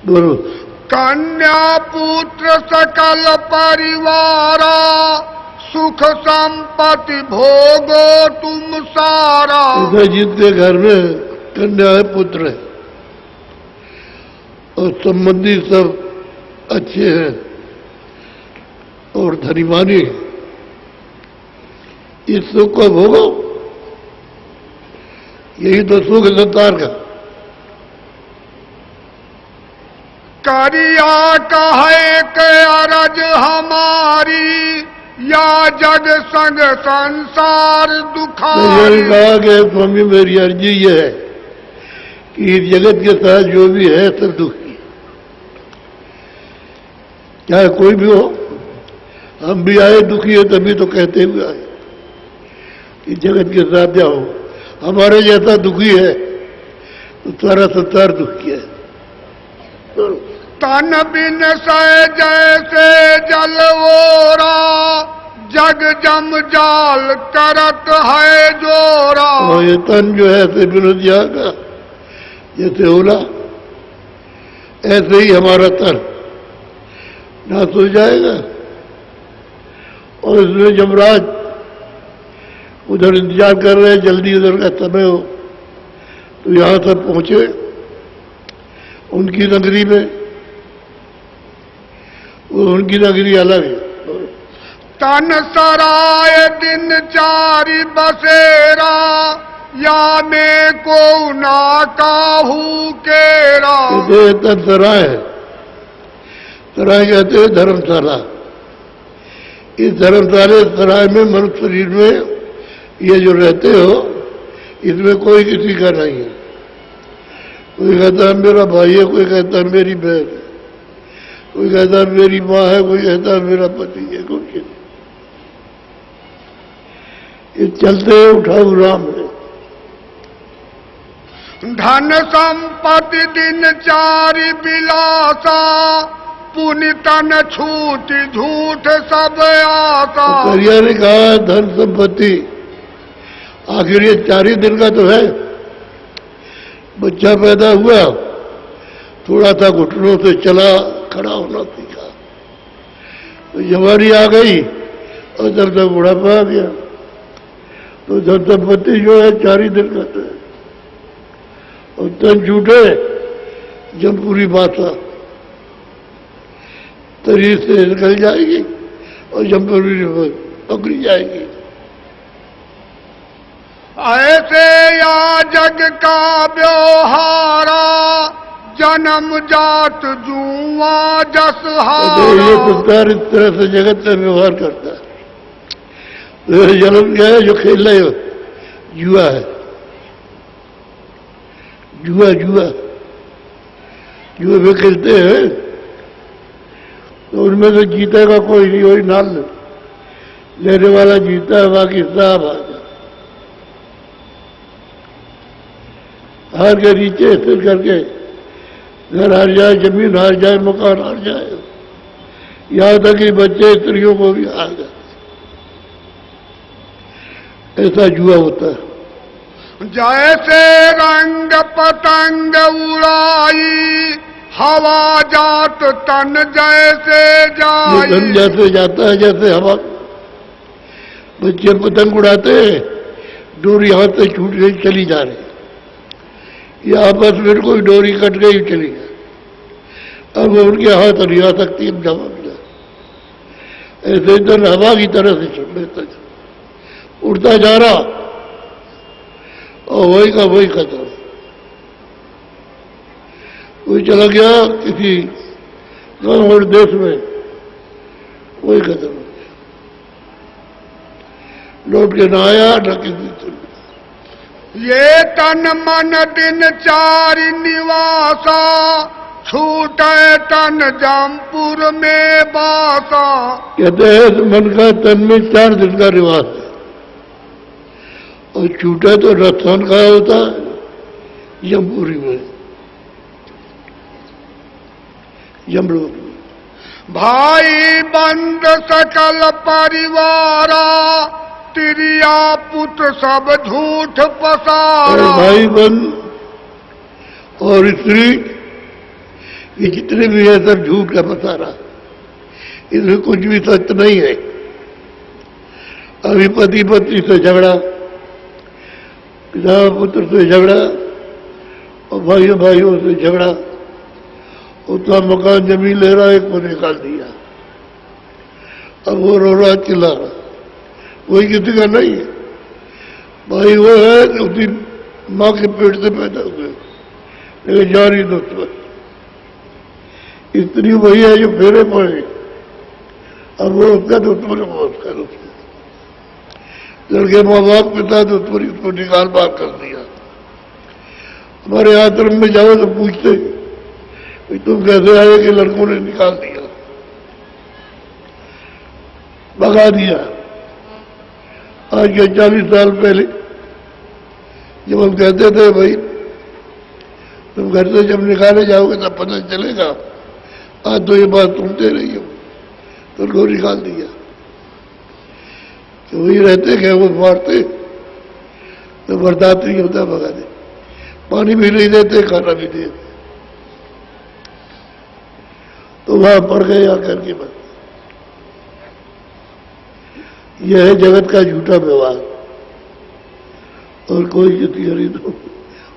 बोलो। कन्या पुत्र सकल परिवारा, सुख संपत्ति भोगो तुम सारा। जितने घर में कन्या है, पुत्र है और संबंधी सब अच्छे हैं और धनीमानी, इस सुख को भोगो, यही तो सुख है संसार का। करिया कहे के अरज हमारी, या जग संग संसार दुखारी। कहा कि स्वामी मेरी अर्जी ये है कि इस जगत के साथ जो भी है सब दुखी, चाहे कोई भी हो। हम भी आए दुखी है तभी तो कहते हुए आए कि जगत के साथ जाओ, हमारे जैसा दुखी है तो सारा संसार दुखी है। तन बिन सह जैसे जलवोरा, जग जम जाल करत है जोरा। और ये तन जो है ऐसे बिन जाएगा जैसे ओला, ऐसे ही हमारा तन नाश हो जाएगा। और इसमें जमराज उधर इंतजार कर रहे हैं, जल्दी उधर का समय हो तो यहां तक पहुंचे उनकी नगरी में। उनकी नगरी अलग है। तन सराय दिन चारी बसेरा, या में को ना काहू केरा। तन सराय है, सराय कहते हैं धर्मशाला। इस धर्मशाला सराय में मनुष्य शरीर में ये जो रहते हो, इसमें कोई किसी का नहीं है। कोई कहता है मेरा भाई है, कोई कहता है मेरी बहन है, कोई कहता है मेरी माँ है, कोई कहता है मेरा पति है, कोई नहीं। ये चलते उठाऊ राम है। धन संपत्ति दिन चारि बिलासा, पुनि तन छूट झूठ सब आशा। करिया ने कहा धन संपत्ति आखिर ये 4 ही दिन का तो है। बच्चा पैदा हुआ, थोड़ा सा घुटनों से चला, खड़ा होना सीखा, तो जवानी आ गई और जब तक बुढ़ापा आ गया। तो धन संपत्ति जो है 4 ही दिन का तो है। और तन छूटे जब पूरी बात शरीर से निकल जाएगी और जब पूरी पकड़ी जाएगी। ऐसे या जग का व्यवहारा, जन्म जात जुआ जस हारा। ये संसार इस तरह से जगत का व्यवहार करता है। तो जन्म क्या है जो खेल रहे हो, जुआ है, जुआ जुआ जुआ में खेलते हैं तो उनमें तो जीतेगा कोई नहीं, वही नाल लेने वाला जीता है, बाकी साहब आ जाए। हार के नीचे फिर करके घर हार जाए, जमीन हार जाए, मकान हार जाए, यहां तक कि बच्चे स्त्रियों को भी हार जाए। ऐसा जुआ होता है। जैसे रंग पतंग उड़ाई, हवा जात तन जैसे जाई। तन जैसे जाता है, जैसे हवा। बच्चे पतंग उड़ाते हैं, डोरी हाथ से छूट गई, चली जा रही, या आपस में कोई डोरी कट गई, चली गई। अब उनके हाथ नहीं आ सकती, अब जवाब ऐसे इधर हवा की तरह से चल लेता था, उड़ता जा रहा और वही का वही खत्म। वही चला गया किसी गांव और देश में, वही खत्म हो गया, लौट के ना आया न किसी से। ये तन मन दिन चारि निवासा, छूटे तन जमपुर में बासा। कहते हैं मन का तन में 4 दिन का निवास है, और छूटा तो रस्थान का होता है जमपुरी में, जमलोक में। भाई बंद सकल परिवारा, तिरिया पुत्र सब झूठ पसारा। और भाई बंद और स्त्री, ये जितने भी है सब झूठ का पसारा, इसमें कुछ भी सत्य नहीं है। अभी पति पत्नी से झगड़ा, पिता पुत्र से झगड़ा, और भाइयों भाइयों से झगड़ा, उतना मकान जमीन ले रहा, एक को निकाल दिया, अब वो रो रहा चिल्ला रहा, वही किसी का नहीं है। भाई वो है उसी माँ के पेट से पैदा हुए, लेकिन जारी दोस्तों स्त्री वही है जो फेरे पड़े, अब वो उसका दुश्मन है, वो उसका दुश्मन। लड़के माँ बाप पिता दुश्मन, उसको निकाल बाहर कर दिया। हमारे आश्रम में जाओ तो पूछते तुम कैसे आए कि लड़कों ने निकाल दिया, भगा दिया। आज के 40 साल पहले जब हम कहते थे भाई तुम घर से जब निकाले जाओगे तब पता चलेगा, आज तो ये बात सुनते रही हो, तो उनको निकाल दिया। तो वही रहते क्या, वो मारते तो बर्दाश्त नहीं होता, भगा दे। पानी भी नहीं देते, खाना भी देते, तो वहां पड़ गए आकर के बस। यह है जगत का झूठा व्यवहार, और कोई जितनी तो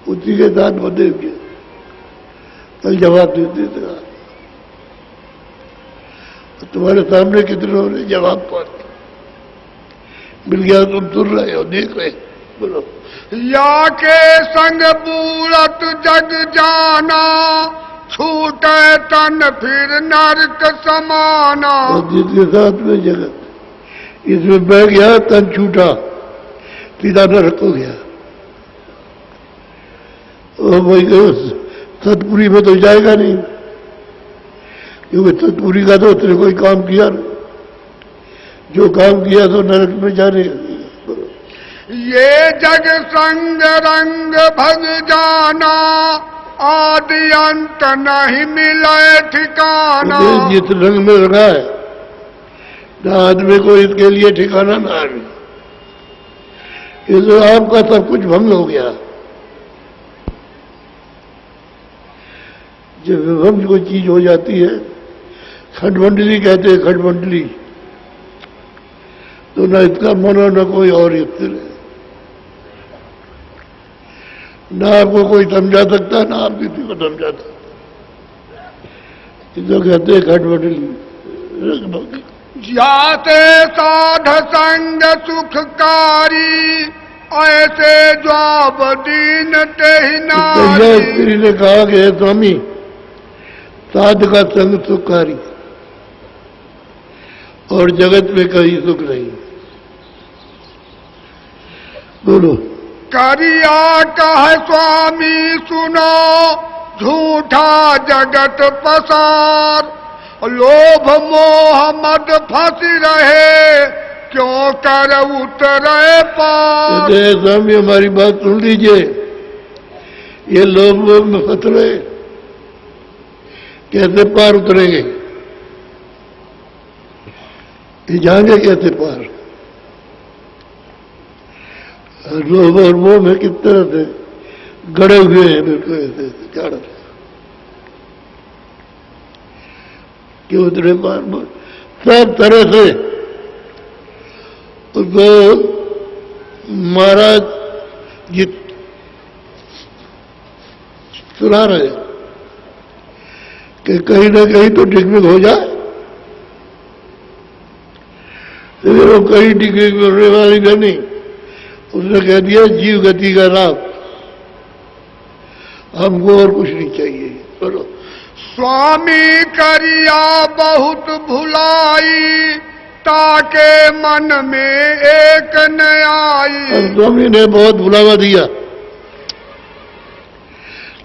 उसी के साथ बंधे हुए, कल जवाब देते थे। तुम्हारे सामने कितनों ने जवाब पा मिल गया, तुम सुन रहे हो, देख रहे, बोलो। या के संग बूढ़त जग जाना, छूटे तन फिर नरक समाना। और जिसके साथ में जगत, इसमें बह गया तन छूटा, सीधा नरक हो गया। और वही सतपुरी में तो जाएगा नहीं, क्योंकि सतपुरी का तो उसने कोई काम किया नहीं, जो काम किया तो नरक में जाने। ये जग संग रंग भग जाना, आदि अंत नहीं मिले ठिकाना। जिस रंग में रंगा है ना आदमी को इसके लिए ठिकाना ना आदमी, इसलिए आपका सब कुछ भंग हो गया। जब विभंग कोई चीज हो जाती है, खटमंडली कहते हैं, खटमंडली, तो न इसका मनो न कोई और स्थिर है, ना आपको कोई समझा सकता, ना आप किसी को समझा सकता। इसको कहते हैं खटमंडली। जाते साध संग सुखकारी, ऐसे जवाब दीन तेहि नारी। स्त्री ने कहा कि हे स्वामी, साध का संग सुखकारी, और जगत में कहीं सुख नहीं। बोलो। करिया कह स्वामी सुनो, झूठा जगत पसार, लोभ मोह मद फंस रहे, क्यों कर उतरे पार। स्वामी हमारी बात सुन लीजिए, ये लोभ मोह में फंस रहे, कैसे पार उतरेंगे, ये जाएंगे कैसे पार। लोभ और मोह में किस तरह से गड़े हुए हैं, बिल्कुल ऐसे चाड़ कि उतरे पार सब तरह से उसको महाराज जी सुना रहे कि कहीं ना कहीं तो डिगमिग हो जाए, वो कई डिग्री करने वाली का नहीं, उसने कह दिया जीव गति का लाभ, हमको और कुछ नहीं चाहिए। चलो। स्वामी करिया बहुत भुलाई, ताके मन में एक न आई। स्वामी ने बहुत भुलावा दिया,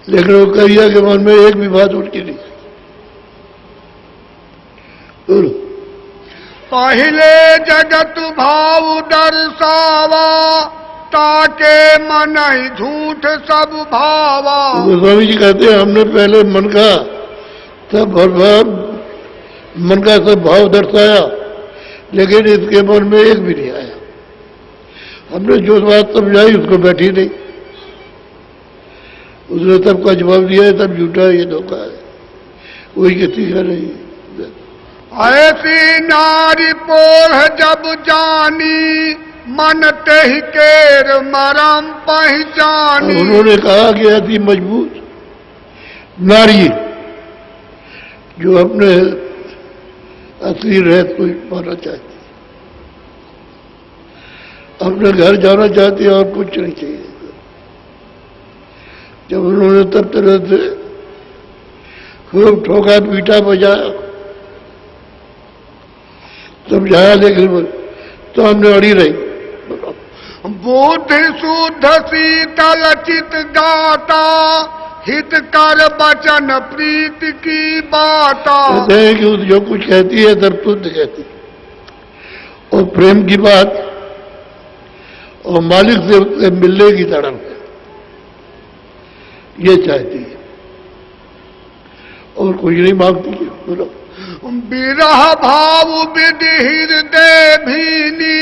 लेकिन वो करिया के मन में एक भी बात उठती नहीं। बोलो। पहले जगत भाव दर्शावा, ताके मन ही झूठ सब भावा। गोस्वामी जी कहते हैं हमने पहले मन का सब मन का सब भाव दर्शाया, लेकिन इसके मन में एक भी नहीं आया। हमने जो बात समझाई उसको बैठी नहीं, उसने सबका जवाब दिया है सब झूठा है, ये धोखा है, वही किसी का नहीं। ऐसी नारी पोह जब जानी, मन तेहि केर मरम पहचानी। उन्होंने कहा कि ऐसी मजबूत नारी जो अपने असली रहस्य को पाना चाहती, अपने घर जाना चाहती है और कुछ नहीं चाहिए। जब उन्होंने तब तरह से खूब ठोका पीटा बजाया समझाया, लेकिन तो हमने अड़ी रही। बुद्धि शुद्ध शीतल चित गाता, हित कर बचन प्रीति की बाता। कहते हैं कि जो कुछ कहती है सब शुद्ध कहती है, और प्रेम की बात और मालिक से मिलने की तड़प है, ये चाहती है और कुछ नहीं मांगती है। बोलो। विरह भाव विधि हृदय भीनी,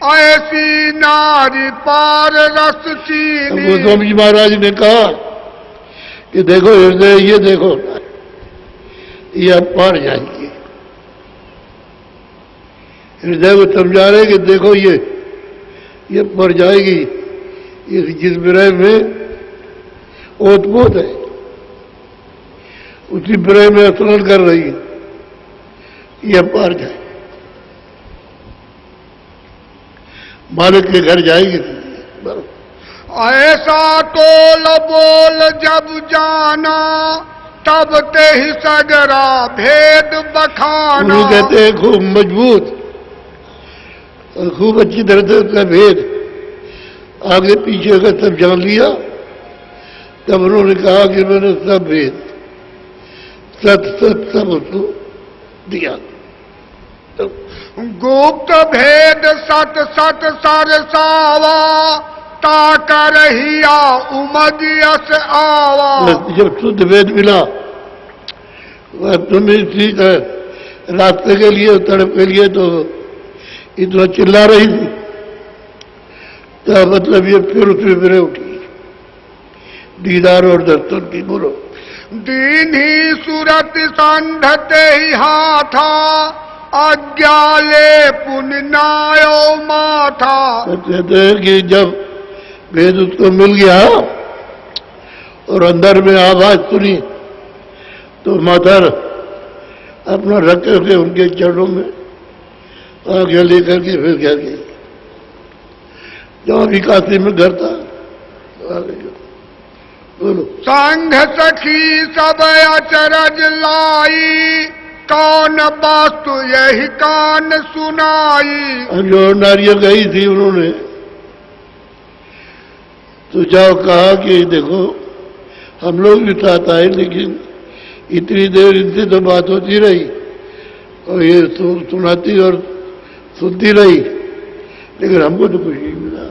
ऐसी नारी पार रस चीनी। गोस्वामी जी महाराज ने कहा कि देखो हृदय, ये देखो ये अब पार जाएगी। हृदय को समझा रहे कि देखो ये मर जाएगी, ये जिस विरह में ओतपोत है उसी विरह में स्मरण कर रही है, ये पार जाए, मालिक के घर जाएगी। ऐसा तोल बोल जब जाना, तब ते ही सगरा भेद बखाना। कहते हैं खूब मजबूत और खूब अच्छी तरह से उसका भेद आगे पीछे का सब जान लिया। तब उन्होंने कहा कि मैंने सब भेद सत सब उसको दिया। तो गुप्त भेद सत सत सरसावा, ताकर हिया उमदियस आवा। जब शुद्ध भेद मिला, वह तुम्हें ठीक है रास्ते के लिए तड़प के लिए तो इतना चिल्ला रही थी, तो मतलब ये फिर उसमें फिर उठी दीदार और दर्शन की। बोलो। दीन ही सूरत संधते ही हाथा, अज्ञाले पुण्यायो माथा। कहते हैं कि जब भेद उसको मिल गया और अंदर में आवाज सुनी तो माथा अपना रख करके उनके चरणों में आगे लेकर के फिर क्या गई, जहां भी काशी में घर था। बोलो। संघ सखी सब अचरज लाई, कौन वस्तु यही कान सुनाई। जो नारियां गई थी उन्होंने तो जाओ कहा कि देखो हम लोग भी साथ आए, लेकिन इतनी देर इनसे तो बात होती रही और ये सुनाती और सुनती रही, लेकिन हमको तो कुछ नहीं मिला।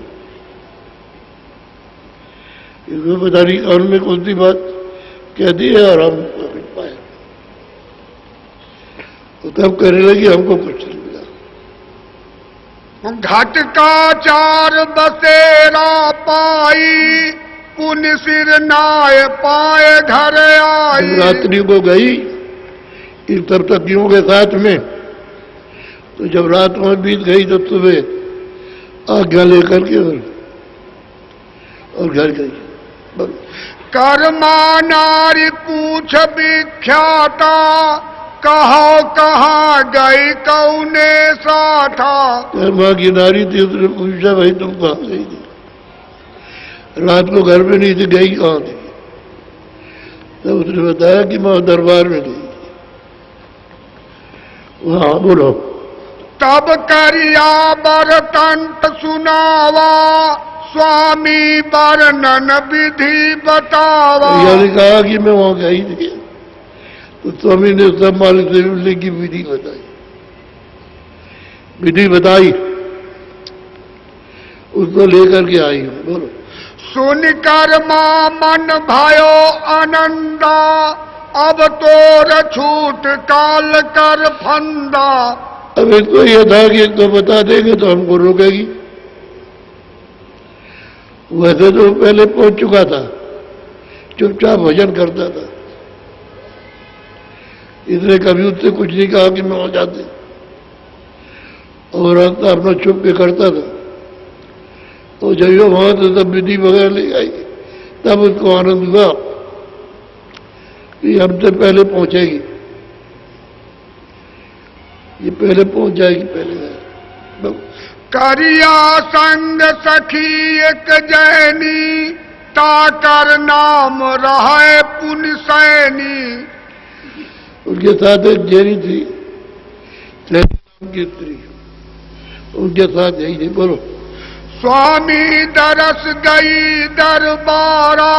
इसमें पता नहीं कौन में कौन सी बात कहती है और हम कुछ पाए, तो तब कहने लगी हमको कुछ नहीं मिला। घट का चार बसेरा पाई, पुण्य सिर नाय पाए घर आई। रात्रि को गई इन सप्ततियों के साथ में, तो जब रात में बीत गई तो सुबह आज्ञा लेकर के और घर गई। कर्मा नारी पूछ विख्याता, कहो कहाँ गई कौने साथा। माँ की नारी थी, उसने पूछा भाई तुम कहाँ गई थी, रात को घर में नहीं थी, गई कहाँ थी? तो उसने बताया कि मैं दरबार में गई। हाँ बोलो। तब करिया बरतंत सुनावा, स्वामी वर्णन विधि बतावा। यानी कहा कि मैं वहां गई थी, तो स्वामी ने सब मालिक से मिलने की विधि बताई। विधि बताई, उसको लेकर के आई हूँ। बोलो। सुनकर मां मन भयो आनंदा, अब तो छूट काल कर फंदा। अब इसको यह था कि एक तो बता देंगे तो हमको रोकेगी। वैसे तो पहले पहुंच चुका था, चुपचाप भजन करता था, इसने कभी उससे कुछ नहीं कहा कि मैं हो जाते, और रास्ता अपना चुप के करता था। तो जब वो वहां से सब विधि वगैरह ले आई, तब उसको आनंद हुआ कि हमसे पहले पहुंचेगी, ये पहले पहुंच जाएगी। पहले करिया संग सखी एक जैनी, ताकर नाम रहे पुण्य सैनी। उनके साथ एक जैनी थी, नाम की स्त्री, उनके साथ यही थी। बोलो। स्वामी दरस गई दरबारा,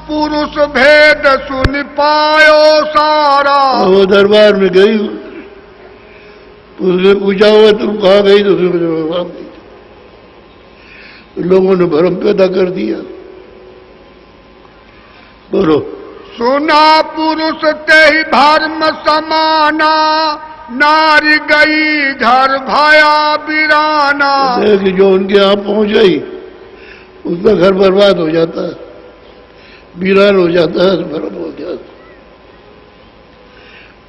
पुरुष भेद सुन पायो सारा। वो दरबार में गई, उसने पूछा हुआ तुम कहाँ गई, तो उसने जवाब दी। लोगों ने भ्रम पैदा कर दिया। बोलो। सुना पुरुष ते ही धर्म समाना, नारी गई घर भया बिराना। कि जो उनके यहाँ पहुंच गई उसका घर बर्बाद हो जाता है, वीरान हो जाता है, भ्रम हो गया,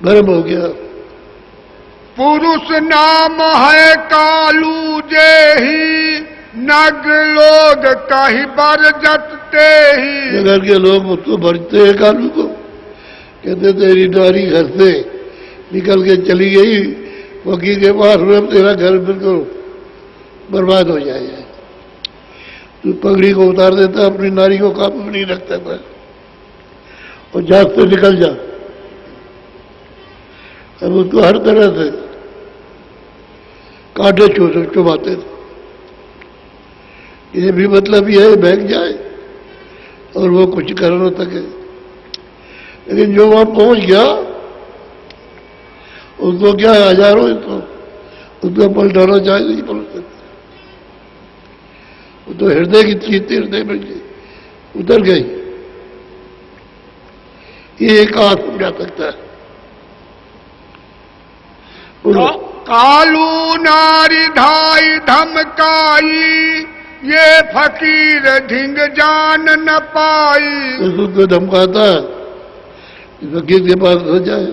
भ्रम हो गया। पुरुष नाम है कालू जेही, नगर लोग कहीं बरजते ही। नगर के लोग उसको भरते हैं कालू को, कहते तेरी नारी घर से निकल के चली गई वकील के पास, अब तेरा घर बिल्कुल बर्बाद हो जाएगा। तू पगड़ी को उतार देता, अपनी नारी को काबू में नहीं रखता था, और जाग से निकल जा। अब उसको हर तरह से कांटे चुभाते थे। ये भी मतलब ये है भाग जाए और वो कुछ कर न सके। लेकिन जो वहां पहुंच गया उसको क्या हजारों, उसको पलटाना चाहे नहीं पलट सकता। वो तो हृदय की चीज थी, हृदय में उतर गई। ये एक हाथ समझा सकता है। कालू नारी ढाई धमकाई, ये फकीर ढिंग जान न पाई। उसको धमकाता है, फकीर के पास हो जाए,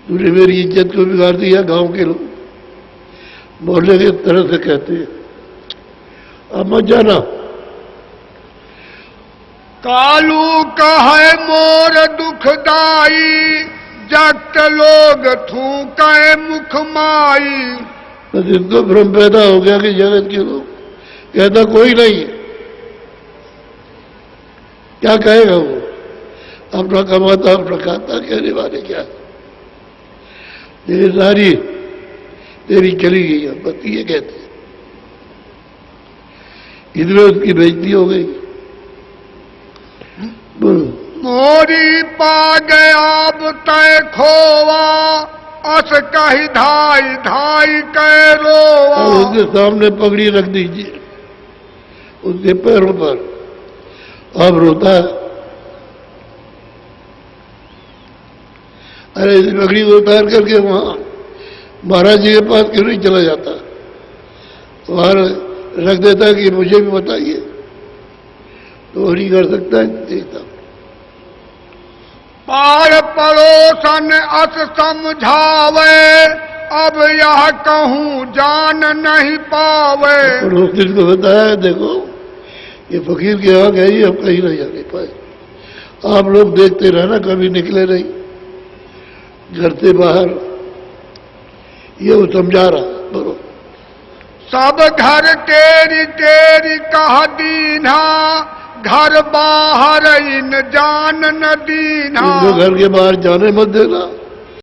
तूने मेरी इज्जत को बिगाड़ दिया। गांव के लोग मोहल्ले के तरह से कहते हैं, अब मत जाना। कालू कहे मोर दुखदाई, जगत लोग थूके मुख माई। तो जिनको भ्रम पैदा हो गया कि जगत के लोग, कहता कोई नहीं है, क्या कहेगा वो, अपना कमाता अपना खाता, कहने वाले क्या। तेरी सारी तेरी चली गई है, पति ये कहते हैं। इसमें उसकी बेइज्जती हो गई। बोलो। मोरी पा गया अब तय खोवा, अस कही धाई धाई कह रोवा। उसके सामने पगड़ी रख दीजिए, उसके पैरों पर, अब रोता है। अरे इस पगड़ी को उतार करके वहां महाराज जी के पास क्यों नहीं चला जाता, वहां रख देता कि मुझे भी बताइए, तो नहीं कर सकता है, देखता। पार पड़ोसन अस समझावे, अब यह कहूँ जान नहीं पावे। पड़ोसी को बताया, देखो ये फकीर के यहाँ गई, अब कहीं नहीं जाने पाए, आप लोग देखते रहना, कभी निकले नहीं घर से बाहर। ये वो समझा रहा। बोलो। सब घर तेरी तेरी कह दीना, घर बाहर इन जान न दीना। इनको घर के बाहर जाने मत देना।